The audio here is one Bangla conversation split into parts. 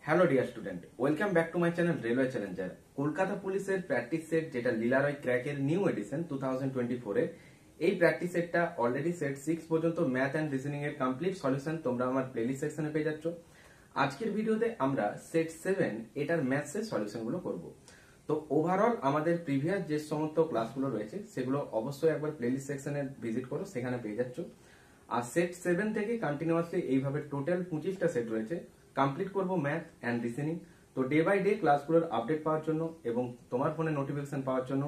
Hello dear student, welcome back to my channel railway Challenger. Kolkata পুলিশের প্র্যাকটিস সেট যেটা লীলারয় ক্র্যাকের নিউ এডিশন 2024 এর এই প্র্যাকটিস সেটটা অলরেডি সেট 6 পর্যন্ত ম্যাথ এন্ড রিজনিং এর কমপ্লিট সলিউশন তোমরা আমার প্লেলিস্ট সেকশনে পেয়ে যাচ্ছ। আজকের ভিডিওতে আমরা সেট 7 এটার ম্যাথসের সলিউশন গুলো করব। তো ওভারঅল আমাদের প্রিভিয়াস যে সমস্ত ক্লাসগুলো রয়েছে সেগুলো অবশ্যই একবার প্লেলিস্ট সেকশনে ভিজিট করো, সেখানে পেয়ে যাচ্ছ। আর সেট 7 থেকে কন্টিনিউয়াসলি এইভাবে টোটাল 25টা সেট রয়েছে, কমপ্লিট করব ম্যাথ এন্ড রিজনিং। তো ডে বাই ডে ক্লাসগুলোর আপডেট পাওয়ার জন্য এবং তোমার ফোনে নোটিফিকেশন পাওয়ার জন্য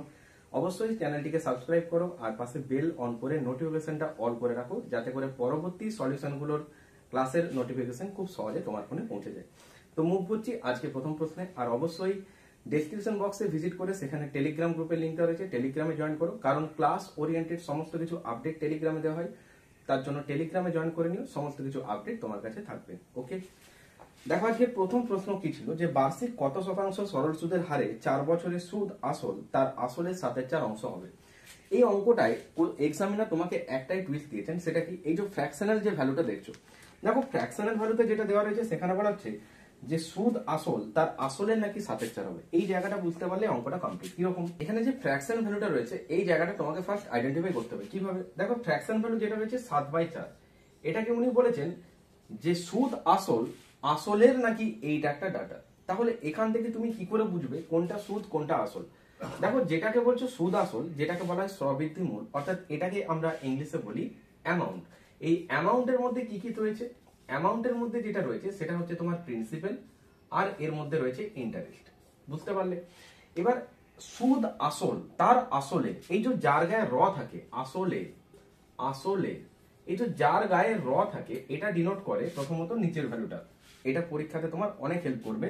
অবশ্যই চ্যানেলটিকে সাবস্ক্রাইব করো আর পাশে বেল অন করে নোটিফিকেশনটা অল করে রাখো, যাতে করে পরবর্তী সলিউশনগুলোর ক্লাসের নোটিফিকেশন খুব সহজে তোমার ফোনে পৌঁছে যায়। তো মুভ করছি আজকে প্রথম প্রশ্নে। আর অবশ্যই ডেসক্রিপশন বক্সে ভিজিট করে সেখানে টেলিগ্রাম গ্রুপের লিঙ্ক দেওয়া রয়েছে, টেলিগ্রামে জয়েন করো, কারণ ক্লাস ওরিয়েন্টেড সমস্ত কিছু আপডেট টেলিগ্রামে দেওয়া হয়। তার জন্য টেলিগ্রামে জয়েন করে নিও, সমস্ত কিছু আপডেট তোমার কাছে থাকবে। ওকে, দেখো আজকে প্রথম প্রশ্ন কি ছিল, যে বার্ষিক কত শতাংশ সরল সুদের হারে 4 বছরের সুদ আসল তার আসলের 7/4 অংশ হবে। এই অঙ্কটায় এক্সামিনার তোমাকে একটাই টুইস্ট দিয়েছেন, সেটা কি এই যে ফ্র্যাকশনাল যে ভ্যালুটা দেখছো। দেখো ফ্র্যাকশনাল ভ্যালুতে যেটা দেওয়া রয়েছে সেখানে বলা হচ্ছে যে সুদ আসল তার আসলের নাকি 7/4 হবে। এই জায়গাটা বুঝতে পারলে অঙ্কটা কমপ্লিট। কিরকম, এখানে যে ফ্র্যাকশন ভ্যালুটা রয়েছে এই জায়গাটা তোমাকে ফার্স্ট আইডেন্টিফাই করতে হবে। কিভাবে, দেখো ফ্র্যাকশন ভ্যালু যেটা রয়েছে 7/4, এটাকে উনি বলেছেন যে সুদ আসল আসলের নাকি এইটা একটা ডাটা। তাহলে এখান থেকে তুমি কি করে বুঝবে কোনটা সুদ কোনটা আসল? দেখো যেটাকে বলছো সুদ আসল, যেটাকে বলা হয় স্ববৃদ্ধি মূল, অর্থাৎ এটাকে আমরা ইংলিশে বলি অ্যামাউন্ট। এই অ্যামাউন্টের মধ্যে কি কি রয়েছে? অ্যামাউন্টের মধ্যে যেটা রয়েছে সেটা হচ্ছে তোমার প্রিন্সিপাল, আর এর মধ্যে রয়েছে ইন্টারেস্ট। বুঝতে পারলে? এবার সুদ আসল তার আসলে, এই যে যার গায়ে র থাকে আসলে, আসলে এই যে যার গায়ে র থাকে এটা ডিনোট করে প্রথমত নিচের ভ্যালুটা। এটা পরীক্ষাতে তোমার অনেক হেল্প করবে।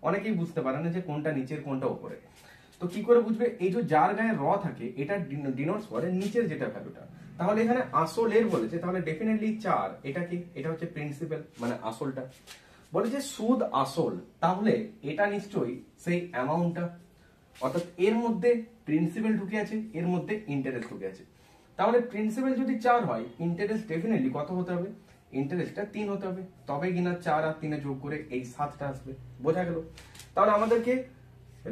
অনেকেই বুঝতে পারে না যে কোনটা নিচের কোনটা উপরে। তো কি করে বুঝবে? এই যে যার গায়ে র থাকে এটা ডিনোটস করে নিচের যেটা ভ্যালুটা। তাহলে এখানে আসলের বলেছে, তাহলে ডেফিনেটলি 4, এটা কি? এটা হচ্ছে প্রিন্সিপাল মানে আসলটা। বলেছে সুদ আসল, তাহলে এটা নিশ্চয়ই সেই অ্যামাউন্টটা, অর্থাৎ এর মধ্যে প্রিন্সিপাল ঢুকে আছে, এর মধ্যে ইন্টারেস্ট ঢুকে আছে। তাহলে প্রিন্সিপাল যদি 4 হয়, ইন্টারেস্ট ডেফিনেটলি কত হতে হবে? ইন্টারেস্টটা 3 হতে হবে, তবে কিনা 4 আর 3 যোগ করে এই 7টা আসবে। বোঝা গেল? তাহলে আমাদেরকে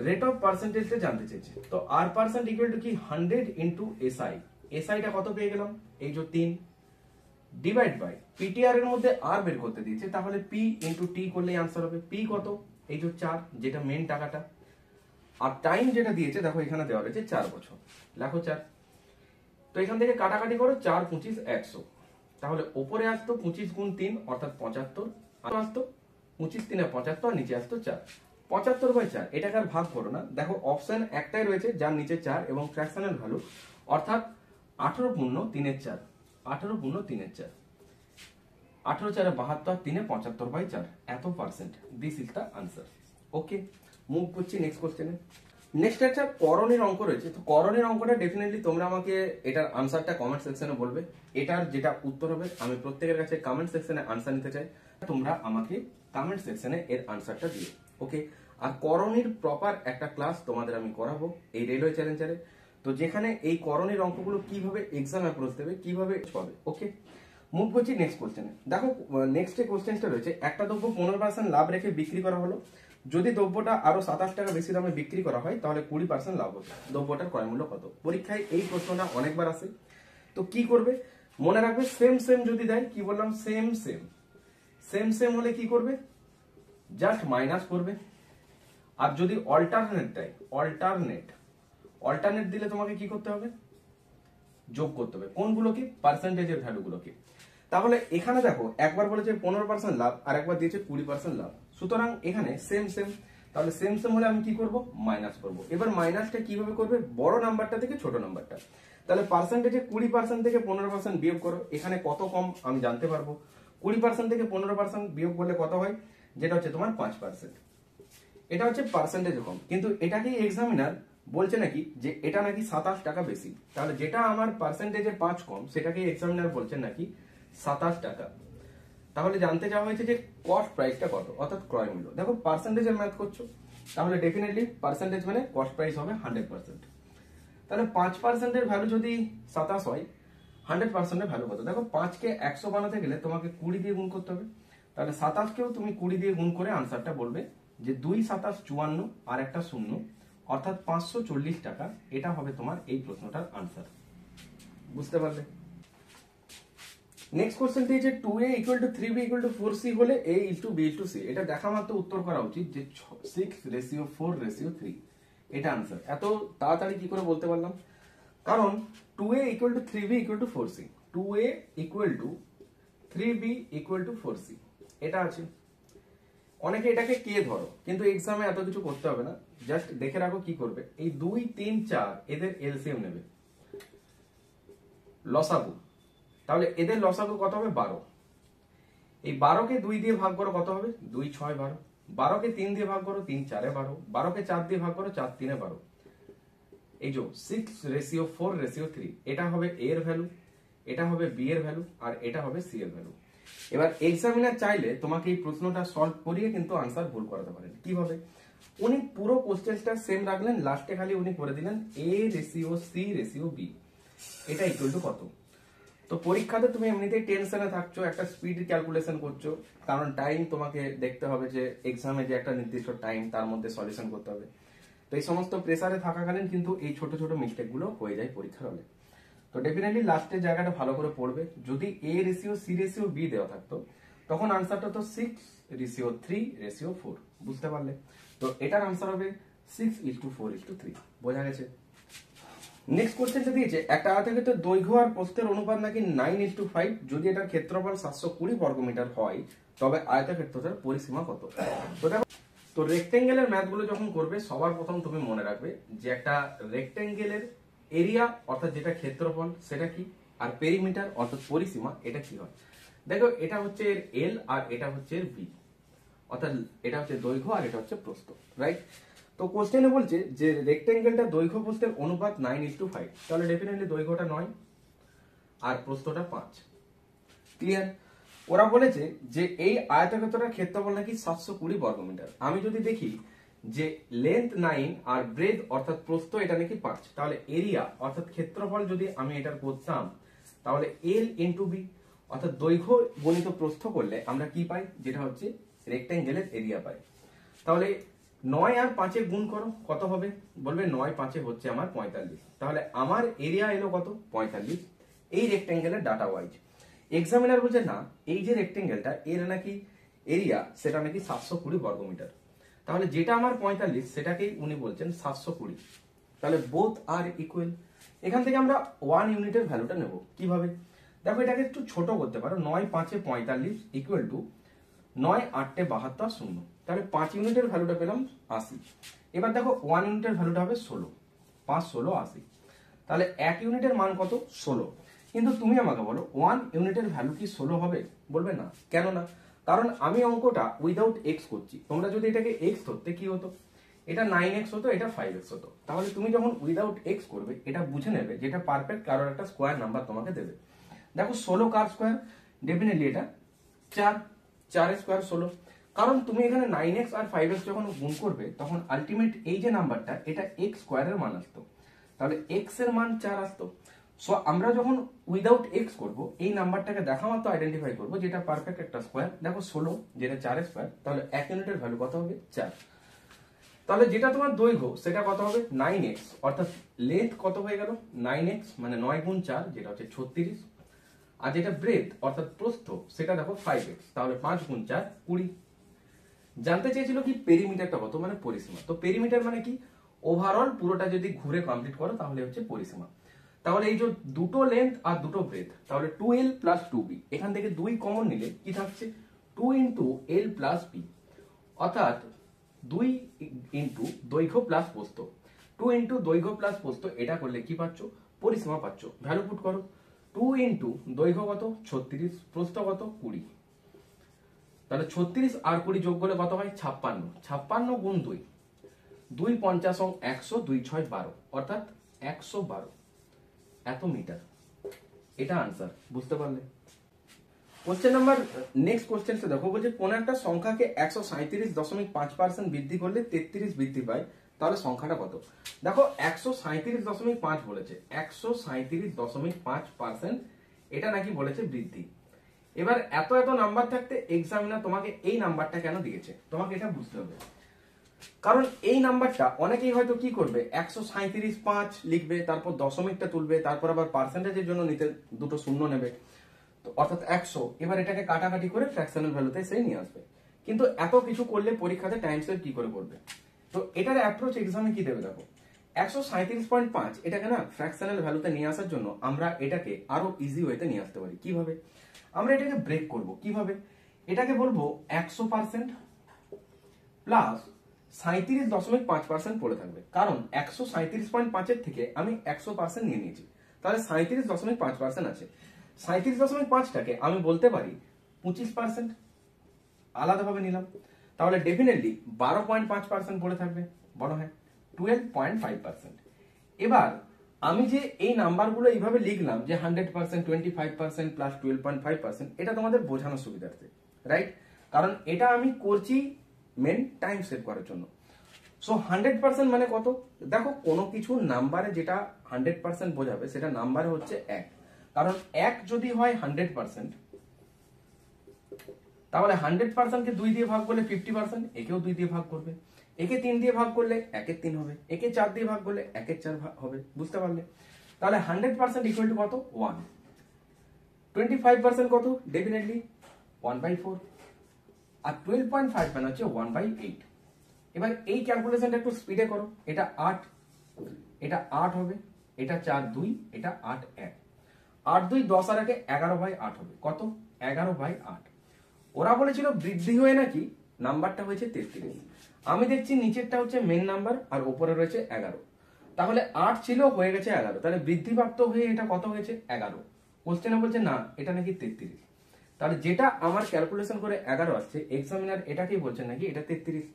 রেট অফ পার্সেন্টেজটা জানতে চেয়েছে। তো আর পার্সেন্ট ইকুয়াল টু কি 100 ইন্টু এসআই। এসআইটা কত পেয়ে গেলাম? এই যে 3 ডিভাইড বাই পিটিআর এর মধ্যে আর বের করতে দিয়েছে, তাহলে পি ইন্টু টি করলেই আনসার হবে। পি কত? এই যে 4, যেটা মেন টাকাটা। আর টাইম যেটা দিয়েছে দেখো এখানে দেওয়া রয়েছে 4 বছর, লেখো 4। তো এখান থেকে কাটাকাটি করো, 4 25 100। তাহলে উপরে আসতো 25 গুণ 3 অর্থাৎ 75, আসতো 25 3 75, নিচে আসতো 4। 75/4 এটাকে আর ভাগ করো না। দেখো অপশন একটাই রয়েছে যার নিচে 4 এবং ফ্র্যাকশনাল ভ্যালু, অর্থাৎ 18 পূর্ণ 3/4, 18 পূর্ণ 3/4, 18 4 72, 3 75/4, এত percent. This is the answer. Okay, move করছি নেক্সট কোশ্চেনে। নেক্সট একটা করণের অঙ্ক রয়েছে। তো করণের অঙ্কটা ডেফিনেটলি তোমরা আমাকে এটার আনসারটা কমেন্ট সেকশনে বলবে। এটার যেটা উত্তর হবে আমি প্রত্যেকের কাছে কমেন্ট সেকশনে আনসার নিতে চাই। তোমরা আমাকে কমেন্ট সেকশনে এর আনসারটা দিও। ওকে, আর করণের প্রপার একটা ক্লাস তোমাদের আমি করাবো এই রেলওয়ে চ্যালেঞ্জারে। তো যেখানে এই করণের অঙ্কগুলো কিভাবে এক্সাম অ্যাপ্রোচ দেবে, কিভাবে হবে। ওকে, মুভ করছি নেক্সট কোশ্চেনে। দেখো নেক্সট কোশ্চেনটা রয়েছে, একটা দ্রব্য 15% লাভ রেখে বিক্রি করা হলো। যদি দ্রব্যটা আরো 27 টাকা বেশি দামে বিক্রি করা হয় তাহলে 20% লাভ হবে। দ্রব্যটার ক্রয় মূল্য কত? পরীক্ষায় এই প্রশ্নটা অনেকবার আসে। তো কি করবে মনে রাখবে, সেম সেম যদি দেয়, কি বললাম, সেম সেম, সেম সেম হলে কি করবে? জাস্ট মাইনাস করবে। আর যদি অল্টারনেট দেয়, অল্টারনেট, অল্টারনেট দিলে তোমাকে কি করতে হবে? যোগ করতে হবে। কোনগুলোকে? পার্সেন্টেজের ভ্যালুগুলোকে। তাহলে এখানে দেখো একবার বলেছে 15% লাভ আর একবার দিয়েছে 20% লাভ, সুতরাং এখানে সেম সেম। তাহলে সেম সেম হলে আমি কি করব? মাইনাস করব। এবার মাইনাসটা কিভাবে করবে? বড় নাম্বারটা থেকে ছোট নাম্বারটা। তাহলে পার্সেন্টেজে 20% থেকে 15% বিয়োগ করো, এখানে কত কম আমি জানতে পারবো। 20% থেকে 15% বিয়োগ করলে কত হয়? যেটা হচ্ছে তোমার 5%। এটা হচ্ছে পার্সেন্টেজ কম, কিন্তু এটাকেই এক্সামিনার বলছে নাকি যে এটা নাকি 27 টাকা বেশি। তাহলে যেটা আমার পার্সেন্টেজে 5 কম সেটাকে এক্সামিনার বলছেন নাকি 27 টাকা। তাহলে জানতে চাওয়া হয়েছে যে কস্ট প্রাইসটা কত, অর্থাৎ ক্রয় মূল্য। দেখো পার্সেন্টেজের ম্যাথ করছো, তাহলে ডেফিনেটলি পার্সেন্টেজ মানে কস্ট প্রাইস হবে 100%। তাহলে 5% এর ভ্যালু যদি 27 হয়, 100% এর ভ্যালু কত? দেখো 5 কে 100 বানাতে গেলে তোমাকে 20 দিয়ে গুণ করতে হবে। তাহলে 27কেও তুমি 20 দিয়ে গুণ করে আনসারটা বলবে যে 2 27 54 আর একটা শূন্য অর্থাৎ 540 টাকা। এটা হবে তোমার এই প্রশ্নটার আনসার। বুঝতে পারলে? নেক্সট কোশ্চেন দিয়েছে 2a = 3b = 4c হলে a = b = c। এটা দেখা মাত্র উত্তর করা উচিত যে 6:4:3। এটা আনসার। এত তাড়াতাড়ি কি করে বলতে পারলাম? কারণ 2a = 3b = 4c, 2a = 3b = 4c এটা আছে। অনেকে এটাকে কে ধরো, কিন্তু এক্সামে এত কিছু করতে হবে না, জাস্ট দেখে রাখো কি করবে। এই 2 3 4 এদের এলসিএম নেবে, লসাগু। তাহলে এদের লসাগু কত হবে? 12। এই 12কে 2 দিয়ে ভাগ করো, কত হবে? 2 6 12। 12কে 3 দিয়ে ভাগ করো, 3 4 12। 12কে 4 দিয়ে ভাগ করো, 4 3 12। এই যে 6:4:3 এটা হবে a এর ভ্যালু, এটা হবে b এর ভ্যালু, আর এটা হবে c এর ভ্যালু। এবার এক্সামিনার চাইলে তোমাকে এই প্রশ্নটা সলভ করিয়ে কিন্তু আনসার ভুল করাতে পারেন। কিভাবে? উনি পুরো কোশ্চেনটা সেম রাখলেন, লাস্টে খালি উনি করে দিলেন a:c:b এটা ইকুয়াল টু কত। তো পরীক্ষাতে তুমি এমনিতেই টেনশনে থাকছো, একটা স্পিড ক্যালকুলেশন করছো, কারণ টাইম তোমাকে দেখতে হবে যে এক্সামে যে একটা নির্দিষ্ট টাইম তার মধ্যে সলিউশন করতে হবে। তো এই সমস্ত প্রেসারে থাকাকালীন কিন্তু এই ছোট ছোট মিস্টেক গুলো হয়ে যায় পরীক্ষার হলে। তো ডেফিনেটলি লাস্টের জায়গাটা ভালো করে পড়বে। যদি a:c:b দেওয়া থাকতো তখন আনসারটা তো 6:3:4। বুঝতে পারলে? তো এটার আনসার হবে 6:4:3। বোঝা গেছে? নেক্সট কোশ্চেনটা দিয়েছে একটা আয়তক্ষেত্রের দৈর্ঘ্য আর প্রস্থের অনুপাত নাকি 9:5। যদি এটার ক্ষেত্রফল 720 বর্গমিটার হয় তবে আয়তক্ষেত্রটার পরিসীমা কত? তো দেখো, তো রেক্টেঙ্গেলের ম্যাথ গুলো যখন করবে সবার প্রথম তুমি মনে রাখবে যে একটা রেক্টেঙ্গেলের এরিয়া অর্থাৎ যেটা ক্ষেত্রফল সেটা কি, আর পেরিমিটার অর্থাৎ পরিসীমা এটা কি হয়। দেখো, এটা হচ্ছে এর এল আর এটা হচ্ছে এর বি, অর্থাৎ এটা হচ্ছে দৈর্ঘ্য আর এটা হচ্ছে প্রস্থ, রাইট? তো কোশ্চেনে বলছে যে রেক্টেঙ্গেলটা দৈর্ঘ্য প্রস্থের অনুপাত 9:5, তাহলে ডেফিনেটলি দৈর্ঘ্যটা 9 আর প্রস্থটা 5। ক্লিয়ার? ওরা বলেছে যে এই আয়তক্ষেত্রটার ক্ষেত্রফল নাকি 720 বর্গমিটার। আমি যদি দেখি যে লেন্থ 9 আর ব্রেথ অর্থাৎ প্রস্থ এটা নাকি 5, তাহলে এরিয়া অর্থাৎ ক্ষেত্রফল যদি আমি এটার করতাম তাহলে এল ইন্টু বি অর্থাৎ দৈর্ঘ্য গণিত প্রস্থ করলে আমরা কি পাই? যেটা হচ্ছে রেক্টেঙ্গেলের এরিয়া পাই। তাহলে 9 আর 5 গুণ করো, কত হবে? বলবে 9 5 হচ্ছে আমার 45। তাহলে আমার এরিয়া এলো কত? 45। এই রেক্টেঙ্গেলের ডাটা ওয়াইজ এক্সামিনার বলছে না, এই যে রেক্টেঙ্গেলটা এর নাকি এরিয়া সেটা নাকি 720 বর্গমিটার। তাহলে যেটা আমার 45 সেটাকেই উনি বলছেন 720। তাহলে বোথ আর ইকুয়াল। এখান থেকে আমরা 1 ইউনিটের ভ্যালুটা নেব। কিভাবে? দেখো, এটাকে একটু ছোট করতে পারো। 9 5 45 ইকুয়াল টু 9 8 72 0। তাহলে 5 ইউনিটের ভ্যালুটা পেলাম 80। এবার দেখো 1 ইউনিটের ভ্যালুটা হবে 16। 5 16 80। তাহলে 1 ইউনিটের মান কত? 16। কিন্তু তুমি আমাকে বলো 1 ইউনিটের ভ্যালু কি 16 হবে? বলবে না। কেন না? কারণ আমি অঙ্কটা উইদাউট এক্স করছি। তোমরা যদি এটাকে এক্স ধরতে কি হতো? এটা 9x হতো, এটা 5x হতো। তাহলে তুমি যখন উইদাউট এক্স করবে এটা বুঝে নেবে যেটা পারফেক্ট কারোর একটা স্কোয়ার নাম্বার তোমাকে দেবে। দেখো 16 কার স্কোয়ার? ডেফিনেটলি এটা 4, 4 এর স্কোয়ার 16। কারণ তুমি এখানে 9x আর 5x যখন গুণ করবে তখন আলটিমেট এই যে নাম্বারটা এটা x স্কোয়ারের মান আসতো, তাহলে x এর মান 4 আসতো। সো আমরা যখন উইদাউট এক্স করব এই নাম্বারটাকে দেখা মাত্র আইডেন্টিফাই করব যেটা পারফেক্ট একটা স্কোয়ার। দেখো 16 যেটা 4 এর স্কোয়ার, তাহলে 1 ইউনিটের ভ্যালু কত হবে? 4। তাহলে যেটা তোমার দৈর্ঘ্য সেটা কত হবে? 9x, অর্থাৎ লেন্থ কত হয়ে গেল? 9x মানে 9 গুণ 4 যেটা হচ্ছে 36। আর যেটা ব্রেথ অর্থাৎ প্রস্থ সেটা দেখো 5x, তাহলে 5 গুণ 4 20। জানতে চেয়েছিল কি পেরিমিটারটা কত, মানে পরিসীমা। তো পেরিমিটার মানে কি? ওভারঅল পুরোটা যদি ঘুরে কমপ্লিট করো তাহলে হচ্ছে পরিসীমা। তাহলে এই যে দুটো লেন্থ আর দুটো ব্রেথ, তাহলে 2l প্লাস 2b, এখান থেকে 2 কমন নিলে কি থাকছে? 2 ইন্টু এল প্লাস বি, অর্থাৎ 2 ইন্টু দৈর্ঘ্য প্লাস প্রস্থ। 2 ইন্টু দৈর্ঘ্য প্লাস প্রস্থ এটা করলে কি পাচ্ছ? পরিসীমা পাচ্ছ। ভ্যালু পুট করো। 2 ইন্টু দৈর্ঘ্য কত? 36, প্রস্থ কত? 20। তাহলে 36 আর 20 যোগ করলে কত হয়? 56। 56 গুণ 2, 2 50 100, 2 6 12, অর্থাৎ 112 এত মিটার। এটা আনসার। বুঝতে পারলে? কোশ্চেন নাম্বার নেক্সট কোশ্চেনটা দেখো, বলছে কোন একটা সংখ্যাকে 137.5% বৃদ্ধি করলে 33 বৃদ্ধি পায়, তাহলে সংখ্যাটা কত? দেখো 137.5 বলেছে, 137.5% এটা নাকি বলেছে বৃদ্ধি। এবার এত এত নাম্বার থাকতে এক্সামিনার তোমাকে এই নাম্বারটা কেন দিয়েছে তোমাকে এটা বুঝতে হবে। কারণ এই নাম্বারটা অনেকেই হয়তো কি করবে 137.5 লিখবে, তারপর দশমিকটা তুলবে, তারপর আবার পার্সেন্টেজের জন্য নিতে দুটো শূন্য নেবে, তো অর্থাৎ 100, এবার এটাকে কাটাকাটি করে ফ্র্যাকশনাল ভ্যালুতে সেই নিয়ে আসবে। কিন্তু এত কিছু করলে পরীক্ষাতে টাইম সেভ কি করে করবে? তো এটার অ্যাপ্রোচ এক্সামে কি দেবে দেখো, 137.5 এটাকে না ফ্র্যাকশনাল ভ্যালুতে নিয়ে আসার জন্য আমরা এটাকে আরো ইজি ওয়েতে নিয়ে আসতে পারি। কিভাবে আমরা এটাকে ব্রেক করব? কিভাবে? এটাকে বলবো 100% প্লাস 37.5% পড়ে থাকবে, কারণ 137.5 এর থেকে আমি 100% নিয়ে নিয়েছি, তাহলে 37.5% আছে। 37.5টাকে আমি বলতে পারি 25%, আলাদাভাবে নিলাম, তাহলে ডেফিনেটলি 12.5% পড়ে থাকবে, বড় হয় 12.5%। এবার আমি যে এই নাম্বারগুলো এইভাবে লিখলাম যে 100%, 25% প্লাস 12.5%, এটা তোমাদের বোঝানোর সুবিধার্থে, রাইট? কারণ এটা আমি করছি মেন টাইম সেভ করার জন্য। সো 100% মানে কত? দেখো কোনো কিছু নাম্বারে যেটা 100% বোঝাবে সেটা নাম্বারে হচ্ছে 1, কারণ 1 যদি হয় 100%, তাহলে 100% কে 2 দিয়ে ভাগ করলে 50%, একেও 2 দিয়ে ভাগ করবে, একে 3 দিয়ে ভাগ করলে 1-এর 3 হবে, একে 4 দিয়ে ভাগ করলে 1-এর 4 হবে, বুঝতে পারলে? তাহলে 100% ইকুয়াল টু কত? 1। 25% কত? ডেফিনেটলি 1/4, আর 12.5 মানে হচ্ছে 1/8। এবার এই ক্যালকুলেশনটা একটু স্পিডে করো, এটা 8, এটা 8 হবে, এটা 4 2, এটা 8 1, 8 2 10 আর আগে 11/8 হবে, কত? 11/8। ওরা বলেছিল বৃদ্ধি হয়ে নাকি নাম্বারটা হয়েছে 33, আমি দেখছি নিচেরটা হচ্ছে মেন নাম্বার আর উপরে রয়েছে 11, তাহলে 8 ছিল হয়ে গেছে 11, তাহলে বৃদ্ধিপ্রাপ্ত হয়ে এটা কত হয়েছে? 11। কোশ্চেনে বলছে না এটা নাকি 33, তাহলে যেটা আমার ক্যালকুলেশন করে 11 আসছে, এক্সামিনার এটাকেই বলছেন নাকি এটা 33।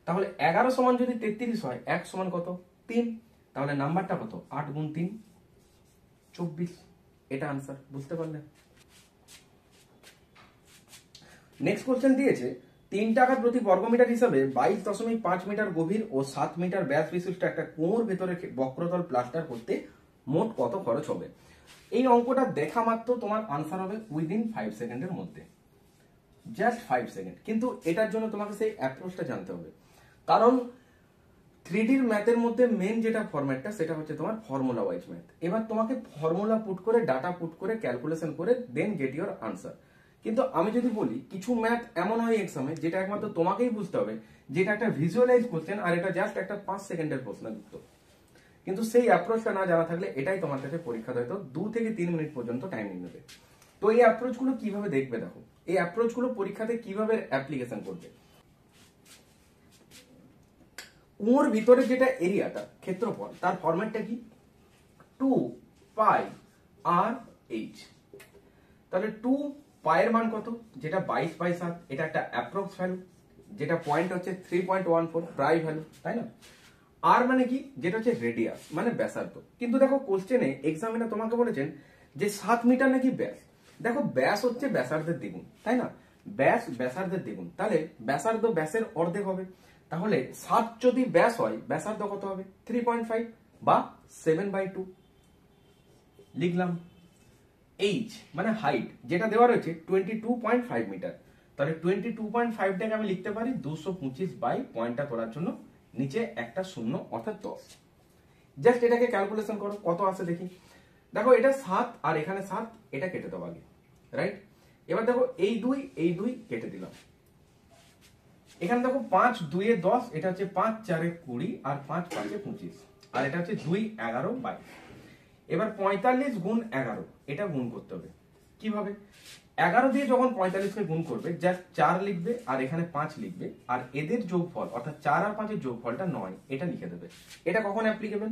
তাহলে 11 সমান যদি 33 হয়, 1 সমান কত? 3, তাহলে নাম্বারটা কত? 8 গুণ 3 24, এটা আনসার, বুঝতে পারলে? নেক্সট কোশ্চেন দিয়েছে 3 টাকা প্রতি বর্গমিটার হিসাবে 22.5 মিটার গভীর ও 7 মিটার ব্যাস বিশিষ্ট একটা কুয়োর ভেতরে বক্রতল প্লাস্টার করতে মোট কত খরচ হবে? এই অঙ্কটা দেখা মাত্র তোমার আনসার হবে উইদিন 5 সেকেন্ডের মধ্যে, জাস্ট 5 সেকেন্ড। কিন্তু এটার জন্য তোমাকে সেই অ্যাপ্রোচটা জানতে হবে, কারণ 3Dর ম্যাথের মধ্যে মেন যেটা ফরম্যাটটা সেটা হচ্ছে তোমার ফর্মুলা ওয়াইজ ম্যাথ। এবার তোমাকে ফর্মুলা পুট করে, ডাটা পুট করে, ক্যালকুলেশন করে দেন গেট ইউর আনসার। কিন্তু আমি যদি বলি কিছু ম্যাথ এমন হয় এক্সামে যেটা একমাত্র তোমাকেই বুঝতে হবে, যেটা একটা ভিজুয়ালাইজ কোশ্চেন আর এটা জাস্ট একটা 5 সেকেন্ডের প্রশ্ন উত্তর। কিন্তু সেই অ্যাপ্রোচটা না জানা থাকলে এটাই তোমার কাছে পরীক্ষা হয়তো 2 থেকে 3 মিনিট পর্যন্ত টাইম নিয়ে নেবে। তো এই অ্যাপ্রোচগুলো কিভাবে দেখবে দেখো, এই অ্যাপ্রোচগুলো পরীক্ষাতে কিভাবে অ্যাপ্লিকেশন করবে। কুয়োর ভিতরে যেটা এরিয়াটা ক্ষেত্রফল, তার ফরম্যাটটা কি? 2 পাই আর এইচ। তাহলে 2 পায়ের মান কত? যেটা 22/7, এটা একটা অ্যাপ্রক্স ভ্যালু, যেটা পয়েন্ট হচ্ছে 3.14 প্রায় ভ্যালু, তাই না? আর মানে কি? যেটা হচ্ছে রেডিয়াস মানে ব্যাসার্ধ। কিন্তু দেখো কোশ্চেনে এক্সামিনার তোমাকে বলেছেন যে 7 মিটার নাকি ব্যাস। দেখো ব্যাস হচ্ছে ব্যাসার্ধের দ্বিগুণ, তাই না? ব্যাস ব্যাসার্ধের দ্বিগুণ, তাহলে ব্যাসার্ধ ব্যাসের অর্ধেক হবে। তাহলে 7 যদি ব্যাস হয়, ব্যাসার্ধ কত হবে? 3.5 বা 7/2 লিখলাম। এইচ মানে হাইট, যেটা দেওয়া রয়েছে 22.5 মিটার, তাহলে 22.5টাকে আমি লিখতে পারি 225 বাই পয়েন্টটা করার জন্য নিচে একটা শূন্য অর্থাৎ 10। জাস্ট এটাকে ক্যালকুলেশন করো কত আসে দেখি। দেখো এটা 7 আর এখানে 7, এটা কেটে দাও আগে, রাইট? এবার দেখো এই 2 কেটে দিলাম, এখানে দেখো 5 2 এ 10, এটা হচ্ছে 5 4 এ 20 আর 5 5 এ 25, আর এটা হচ্ছে 2 11 22। এবার 45 গুণ 11 এটা গুণ করতে হবে। কিভাবে? 11 দিয়ে যখন 45কে গুণ করবে, জাস্ট 4 লিখবে আর এখানে 5 লিখবে, আর এদের যোগফল অর্থাৎ 4 আর 5 এর যোগফলটা 9, এটা লিখে দেবে। এটা কখন অ্যাপ্লিকেবল?